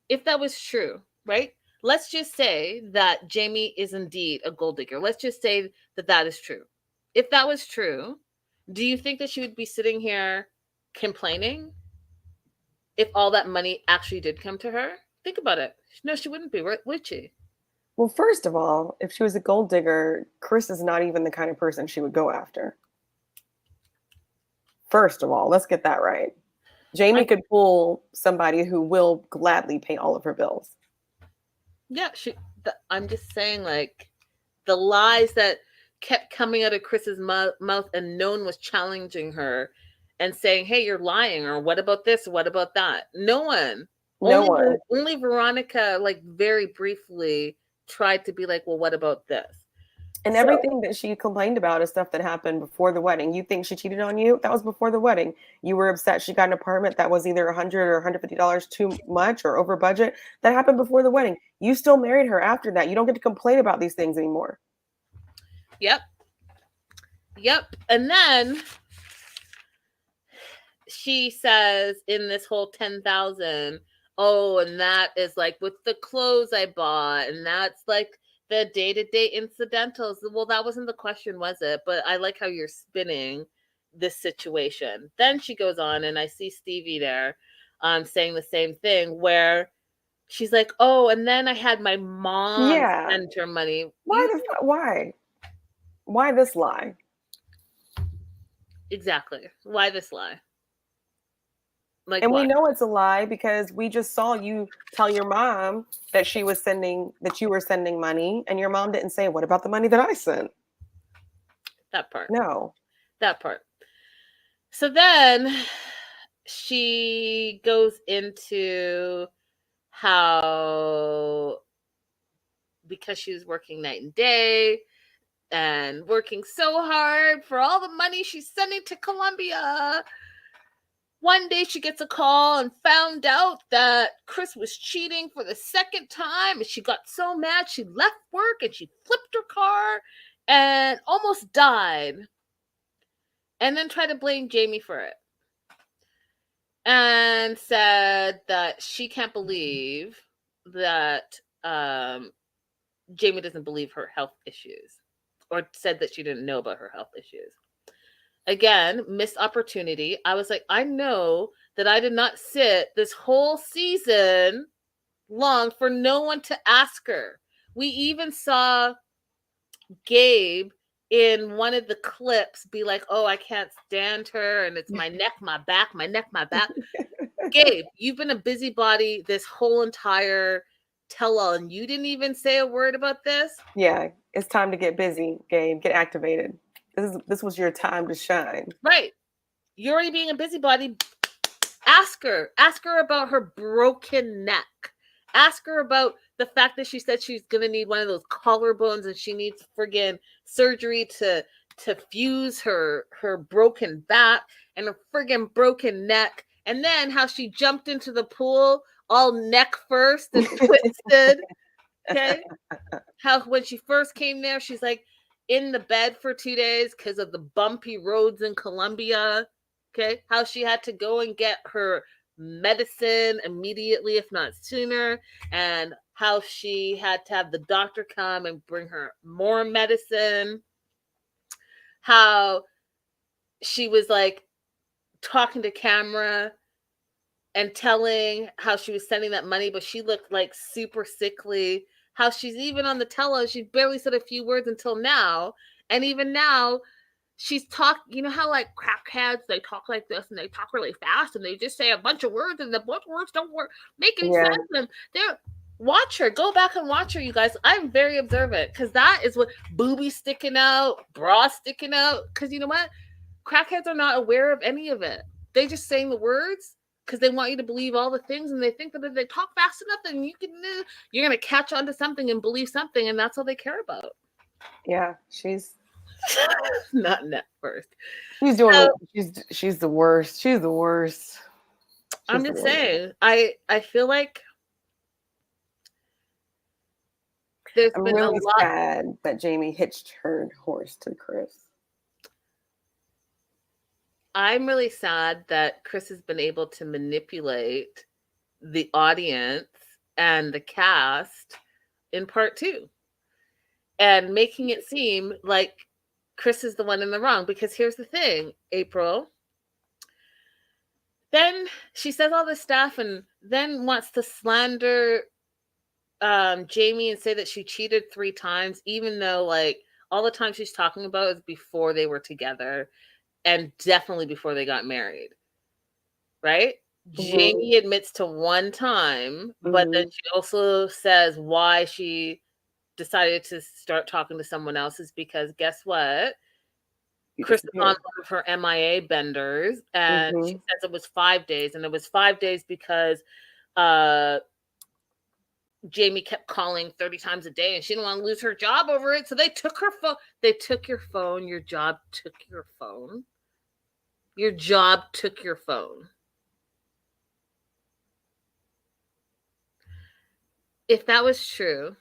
If that was true, right? Let's just say that Jamie is indeed a gold digger. Let's just say that that is true. If that was true, do you think that she would be sitting here complaining if all that money actually did come to her? Think about it. No, she wouldn't be, would she? Well, first of all, if she was a gold digger, Chris is not even the kind of person she would go after. First of all, let's get that right. Jamie could pull somebody who will gladly pay all of her bills. Yeah, I'm just saying, like, the lies that kept coming out of Chris's mouth, and no one was challenging her and saying, hey, you're lying, or what about this, what about that? No one. Only Veronica, like, very briefly tried to be like, well, what about this? And everything that she complained about is stuff that happened before the wedding. You think she cheated on you? That was before the wedding. You were upset she got an apartment that was either $100 or $150 too much or over budget. That happened before the wedding. You still married her after that. You don't get to complain about these things anymore. Yep. And then she says in this whole 10,000, oh, and that is like with the clothes I bought, and that's like the day-to-day incidentals. Well, that wasn't the question, was it? But I like how you're spinning this situation. Then she goes on, and I see Stevie there saying the same thing, where she's like, oh, and then I had my mom send her money. Why this lie? Exactly. Why this lie? Like, and why? We know it's a lie because we just saw you tell your mom that you were sending money, and your mom didn't say, what about the money that I sent? That part. No. That part. So then she goes into how, because she was working night and day and working so hard for all the money she's sending to Colombia, one day she gets a call and found out that Chris was cheating for the second time, and she got so mad she left work and she flipped her car and almost died, and then tried to blame Jamie for it, and said that she can't believe that Jamie doesn't believe her health issues, or said that she didn't know about her health issues. Again, missed opportunity. I was like, I know that I did not sit this whole season long for no one to ask her. We even saw Gabe in one of the clips be like, oh, I can't stand her, and it's my neck, my back, my neck, my back. Gabe, you've been a busybody this whole entire tell-all, and you didn't even say a word about this? Yeah, it's time to get busy, Gabe. Get activated. This was your time to shine. Right. You're already being a busybody. Ask her about her broken neck. Ask her about the fact that she said she's going to need one of those collarbones, and she needs friggin' surgery to fuse her broken back and her friggin' broken neck. And then how she jumped into the pool all neck first and twisted. Okay. How when she first came there, she's like in the bed for 2 days because of the bumpy roads in Colombia. Okay. How she had to go and get her medicine immediately, if not sooner. And how she had to have the doctor come and bring her more medicine. How she was like talking to camera and telling how she was sending that money, but she looked like super sickly. How she's even on the tele, she barely said a few words until now. And even now, she's you know how like crackheads, they talk like this and they talk really fast and they just say a bunch of words and the bunch of words don't make any Yeah. sense. And they're watch her, go back and watch her, you guys. I'm very observant because that is what boobies sticking out, bra sticking out. Because you know what? Crackheads are not aware of any of it. They just saying the words because they want you to believe all the things, and they think that if they talk fast enough, then you're gonna catch on to something and believe something, and that's all they care about. Yeah, she's not net worth. She's doing. She's the worst. She's the worst. I'm just saying. I feel like there's been really a lot. Sad that Jamie hitched her horse to Chris. I'm really sad that Chris has been able to manipulate the audience and the cast in part 2 and making it seem like Chris is the one in the wrong. Because here's the thing, April. Then she says all this stuff and then wants to slander Jamie and say that she cheated 3 times, even though like all the time she's talking about is before they were together. And definitely before they got married, right? Mm-hmm. Jamie admits to 1 time, but then she also says why she decided to start talking to someone else is because guess what? Chris is on one of her MIA benders, and she says it was 5 days, and it was 5 days because Jamie kept calling 30 times a day, and she didn't want to lose her job over it. So they took her phone. They took your phone. Your job took your phone. Your job took your phone. If that was true,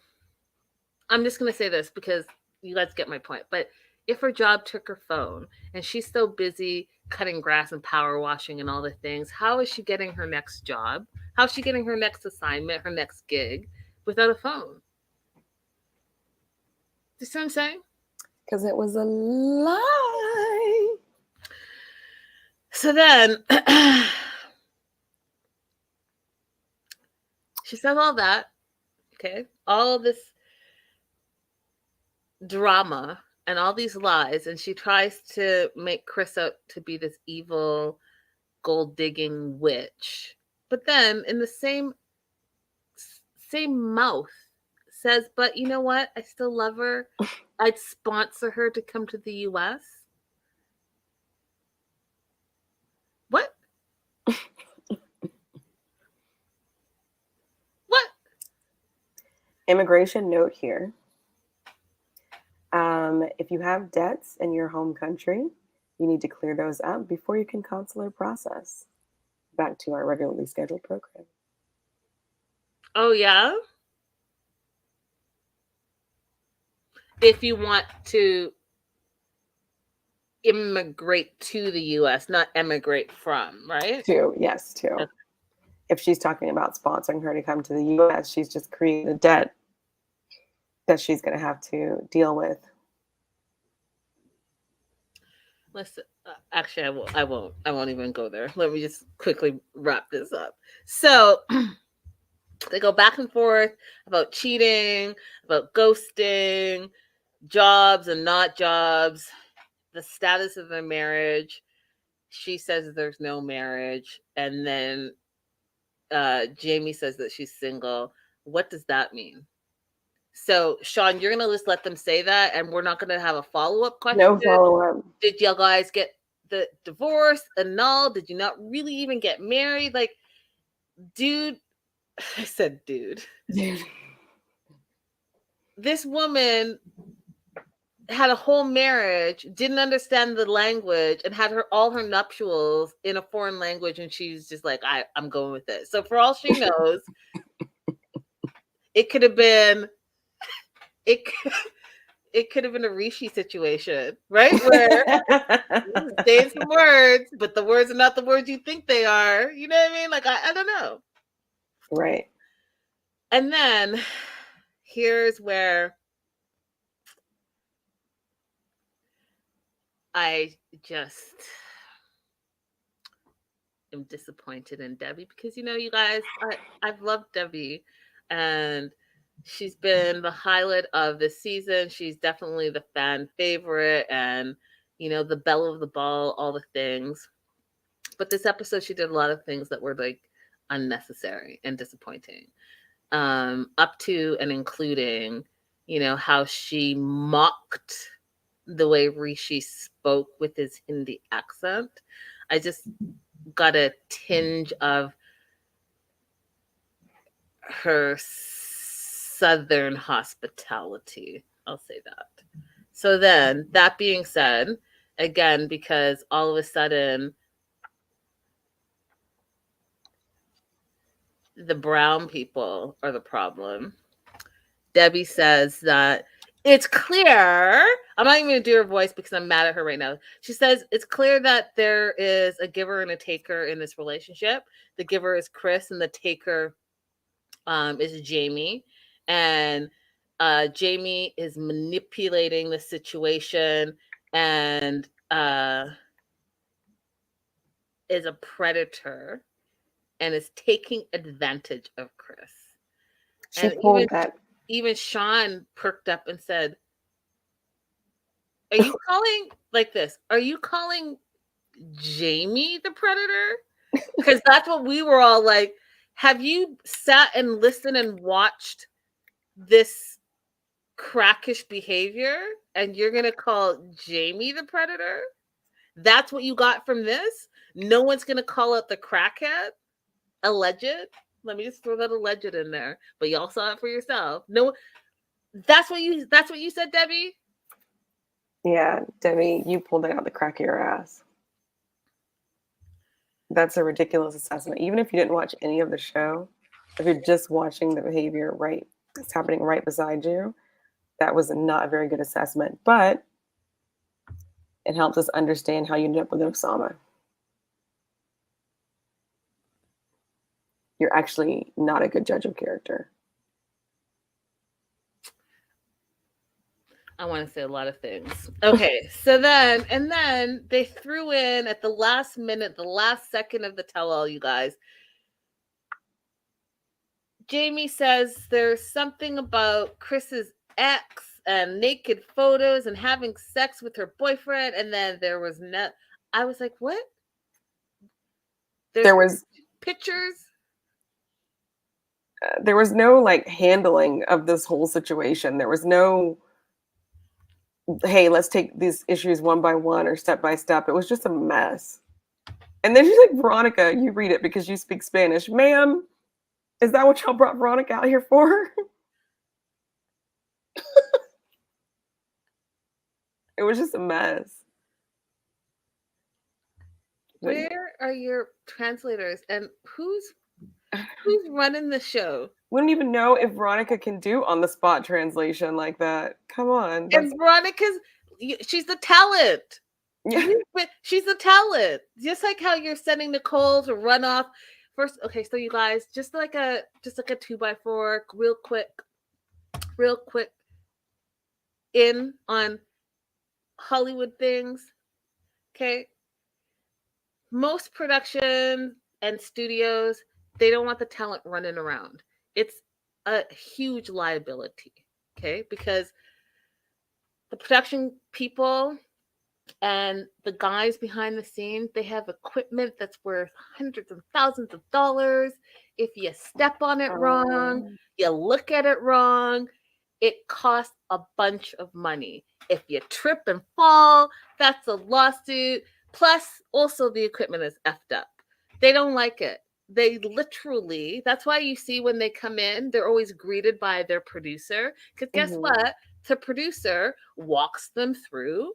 I'm just going to say this because you guys get my point. But if her job took her phone and she's so busy cutting grass and power washing and all the things, how is she getting her next job? How is she getting her next assignment, her next gig without a phone? You see what I'm saying? Because it was a lie. So then she says all that, okay, all this drama and all these lies, and she tries to make Chris out to be this evil gold-digging witch. But then in the same mouth says, but you know what? I still love her. I'd sponsor her to come to the U.S. What? What? Immigration note here. If you have debts in your home country, you need to clear those up before you can consular process. Back to our regularly scheduled program. Oh, yeah? If you want to immigrate to the U.S., not emigrate from, right? Yes. Okay. If she's talking about sponsoring her to come to the U.S., she's just creating a debt that she's going to have to deal with. Listen, actually, I won't even go there. Let me just quickly wrap this up. So they go back and forth about cheating, about ghosting, jobs and not jobs, the status of their marriage. She says there's no marriage, and then Jamie says that she's single. What does that mean? So, Sean, you're going to just let them say that, and we're not going to have a follow-up question? No follow-up. Did y'all guys get the divorce annulled? Did you not really even get married? Like, dude, I said dude. This woman had a whole marriage, didn't understand the language, and had all her nuptials in a foreign language, and she's just like, I'm going with it. So for all she knows, it could have been it could have been a Rishi situation, right? Where you're saying some words, but the words are not the words you think they are. You know what I mean? Like, I don't know. Right. And then here's where I just am disappointed in Debbie because, you know, you guys, I've loved Debbie, and she's been the highlight of the season. She's definitely the fan favorite, and the belle of the ball, all the things. But this episode, she did a lot of things that were like unnecessary and disappointing. Up to and including, how she mocked the way Rishi spoke with his Hindi accent. I just got a tinge of her southern hospitality. I'll say that. So then, that being said, again, because all of a sudden the brown people are the problem, Debbie says that it's clear. I'm not even going to do her voice because I'm mad at her right now. She says it's clear that there is a giver and a taker in this relationship. The giver is Chris and the taker is Jamie. And Jamie is manipulating the situation and is a predator and is taking advantage of Chris. She pulled that. Even Sean perked up and said, are you calling like this? Are you calling Jamie the predator? Because that's what we were all like. Have you sat and listened and watched this crackish behavior and you're going to call Jamie the predator? That's what you got from this? No one's going to call out the crackhead? Alleged? Let me just throw that alleged in there. But y'all saw it for yourself. No, that's what you said, Debbie? Yeah, Debbie, you pulled it out the crack of your ass. That's a ridiculous assessment. Even if you didn't watch any of the show, if you're just watching the behavior it's happening right beside you, that was not a very good assessment. But it helps us understand how you ended up with Osama. You're actually not a good judge of character. I want to say a lot of things. Okay, so then they threw in at the last minute, the last second of the tell-all, you guys. Jamie says there's something about Chris's ex and naked photos and having sex with her boyfriend, and then there was I was like, what? There was pictures. There was no like handling of this whole situation. There was no, hey, let's take these issues one by one or step by step. It was just a mess. And then she's like, Veronica, you read it because you speak Spanish. Ma'am, is that what y'all brought Veronica out here for? It was just a mess. Where are your translators and who's running the show? We don't even know if Veronica can do on-the-spot translation like that. Come on. And she's the talent. Yeah. She's the talent. Just like how you're sending Nicole to run off first. Okay, so you guys, just like a 2x4, real quick in on Hollywood things. Okay. Most production and studios, they don't want the talent running around. It's a huge liability, okay? Because the production people and the guys behind the scenes, they have equipment that's worth hundreds of thousands of dollars. If you step on it wrong, you look at it wrong, it costs a bunch of money. If you trip and fall, that's a lawsuit. Plus, also the equipment is effed up. They don't like it. They literally, that's why you see when they come in, they're always greeted by their producer. Because guess what? The producer walks them through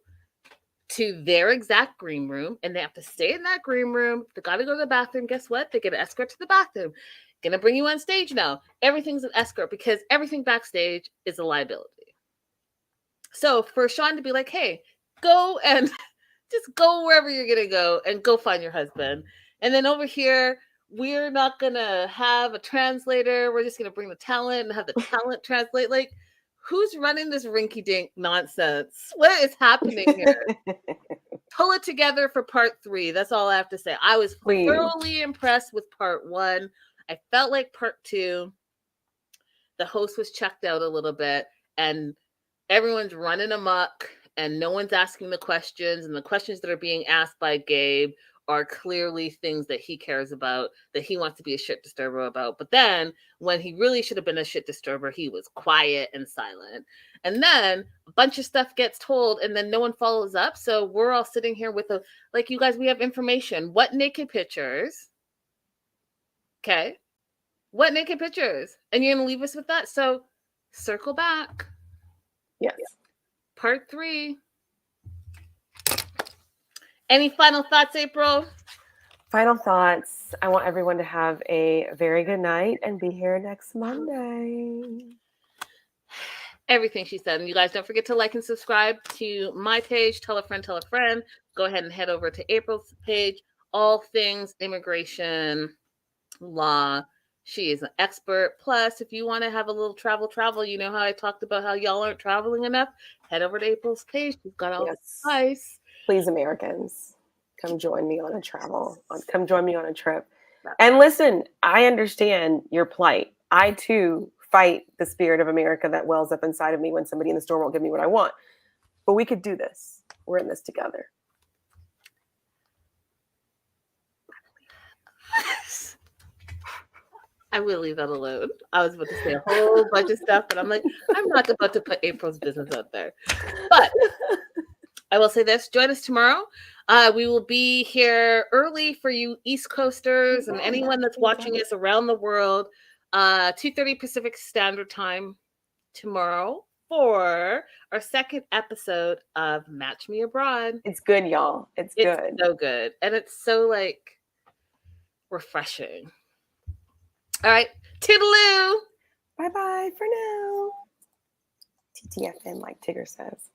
to their exact green room, and they have to stay in that green room. They got to go to the bathroom. Guess what? They get an escort to the bathroom. Gonna bring you on stage now. Everything's an escort because everything backstage is a liability. So for Sean to be like, hey, go and just go wherever you're going to go and go find your husband. And then over here, we're not going to have a translator. We're just going to bring the talent and have the talent translate. Like, who's running this rinky-dink nonsense? What is happening here? Pull it together for part 3. That's all I have to say. I was thoroughly impressed with part 1. I felt like part 2, the host was checked out a little bit and everyone's running amok and no one's asking the questions, and the questions that are being asked by Gabe are clearly things that he cares about, that he wants to be a shit disturber about. But then when he really should have been a shit disturber, he was quiet and silent. And then a bunch of stuff gets told and then no one follows up. So we're all sitting here with like, you guys, we have information. What naked pictures? Okay. What naked pictures? And you're going to leave us with that? So circle back. Yes. Part 3. Any final thoughts, April? Final thoughts. I want everyone to have a very good night and be here next Monday. Everything she said. And you guys don't forget to like and subscribe to my page. Tell a friend, tell a friend. Go ahead and head over to April's page. All things immigration law. She is an expert. Plus, if you want to have a little travel, you know how I talked about how y'all aren't traveling enough? Head over to April's page. She's got all the advice. Please, Americans, come join me on a come join me on a trip. And listen, I understand your plight. I too fight the spirit of America that wells up inside of me when somebody in the store won't give me what I want. But we could do this. We're in this together. I will leave that alone. I was about to say a whole bunch of stuff, but I'm like, I'm not about to put April's business out there. But I will say this, join us tomorrow. We will be here early for you East Coasters and anyone that's watching us around the world. 2:30 Pacific Standard Time tomorrow for our second episode of Match Me Abroad. It's good, y'all. It's good. So good. And it's so like refreshing. All right. Toodaloo. Bye-bye for now. TTFN, like Tigger says.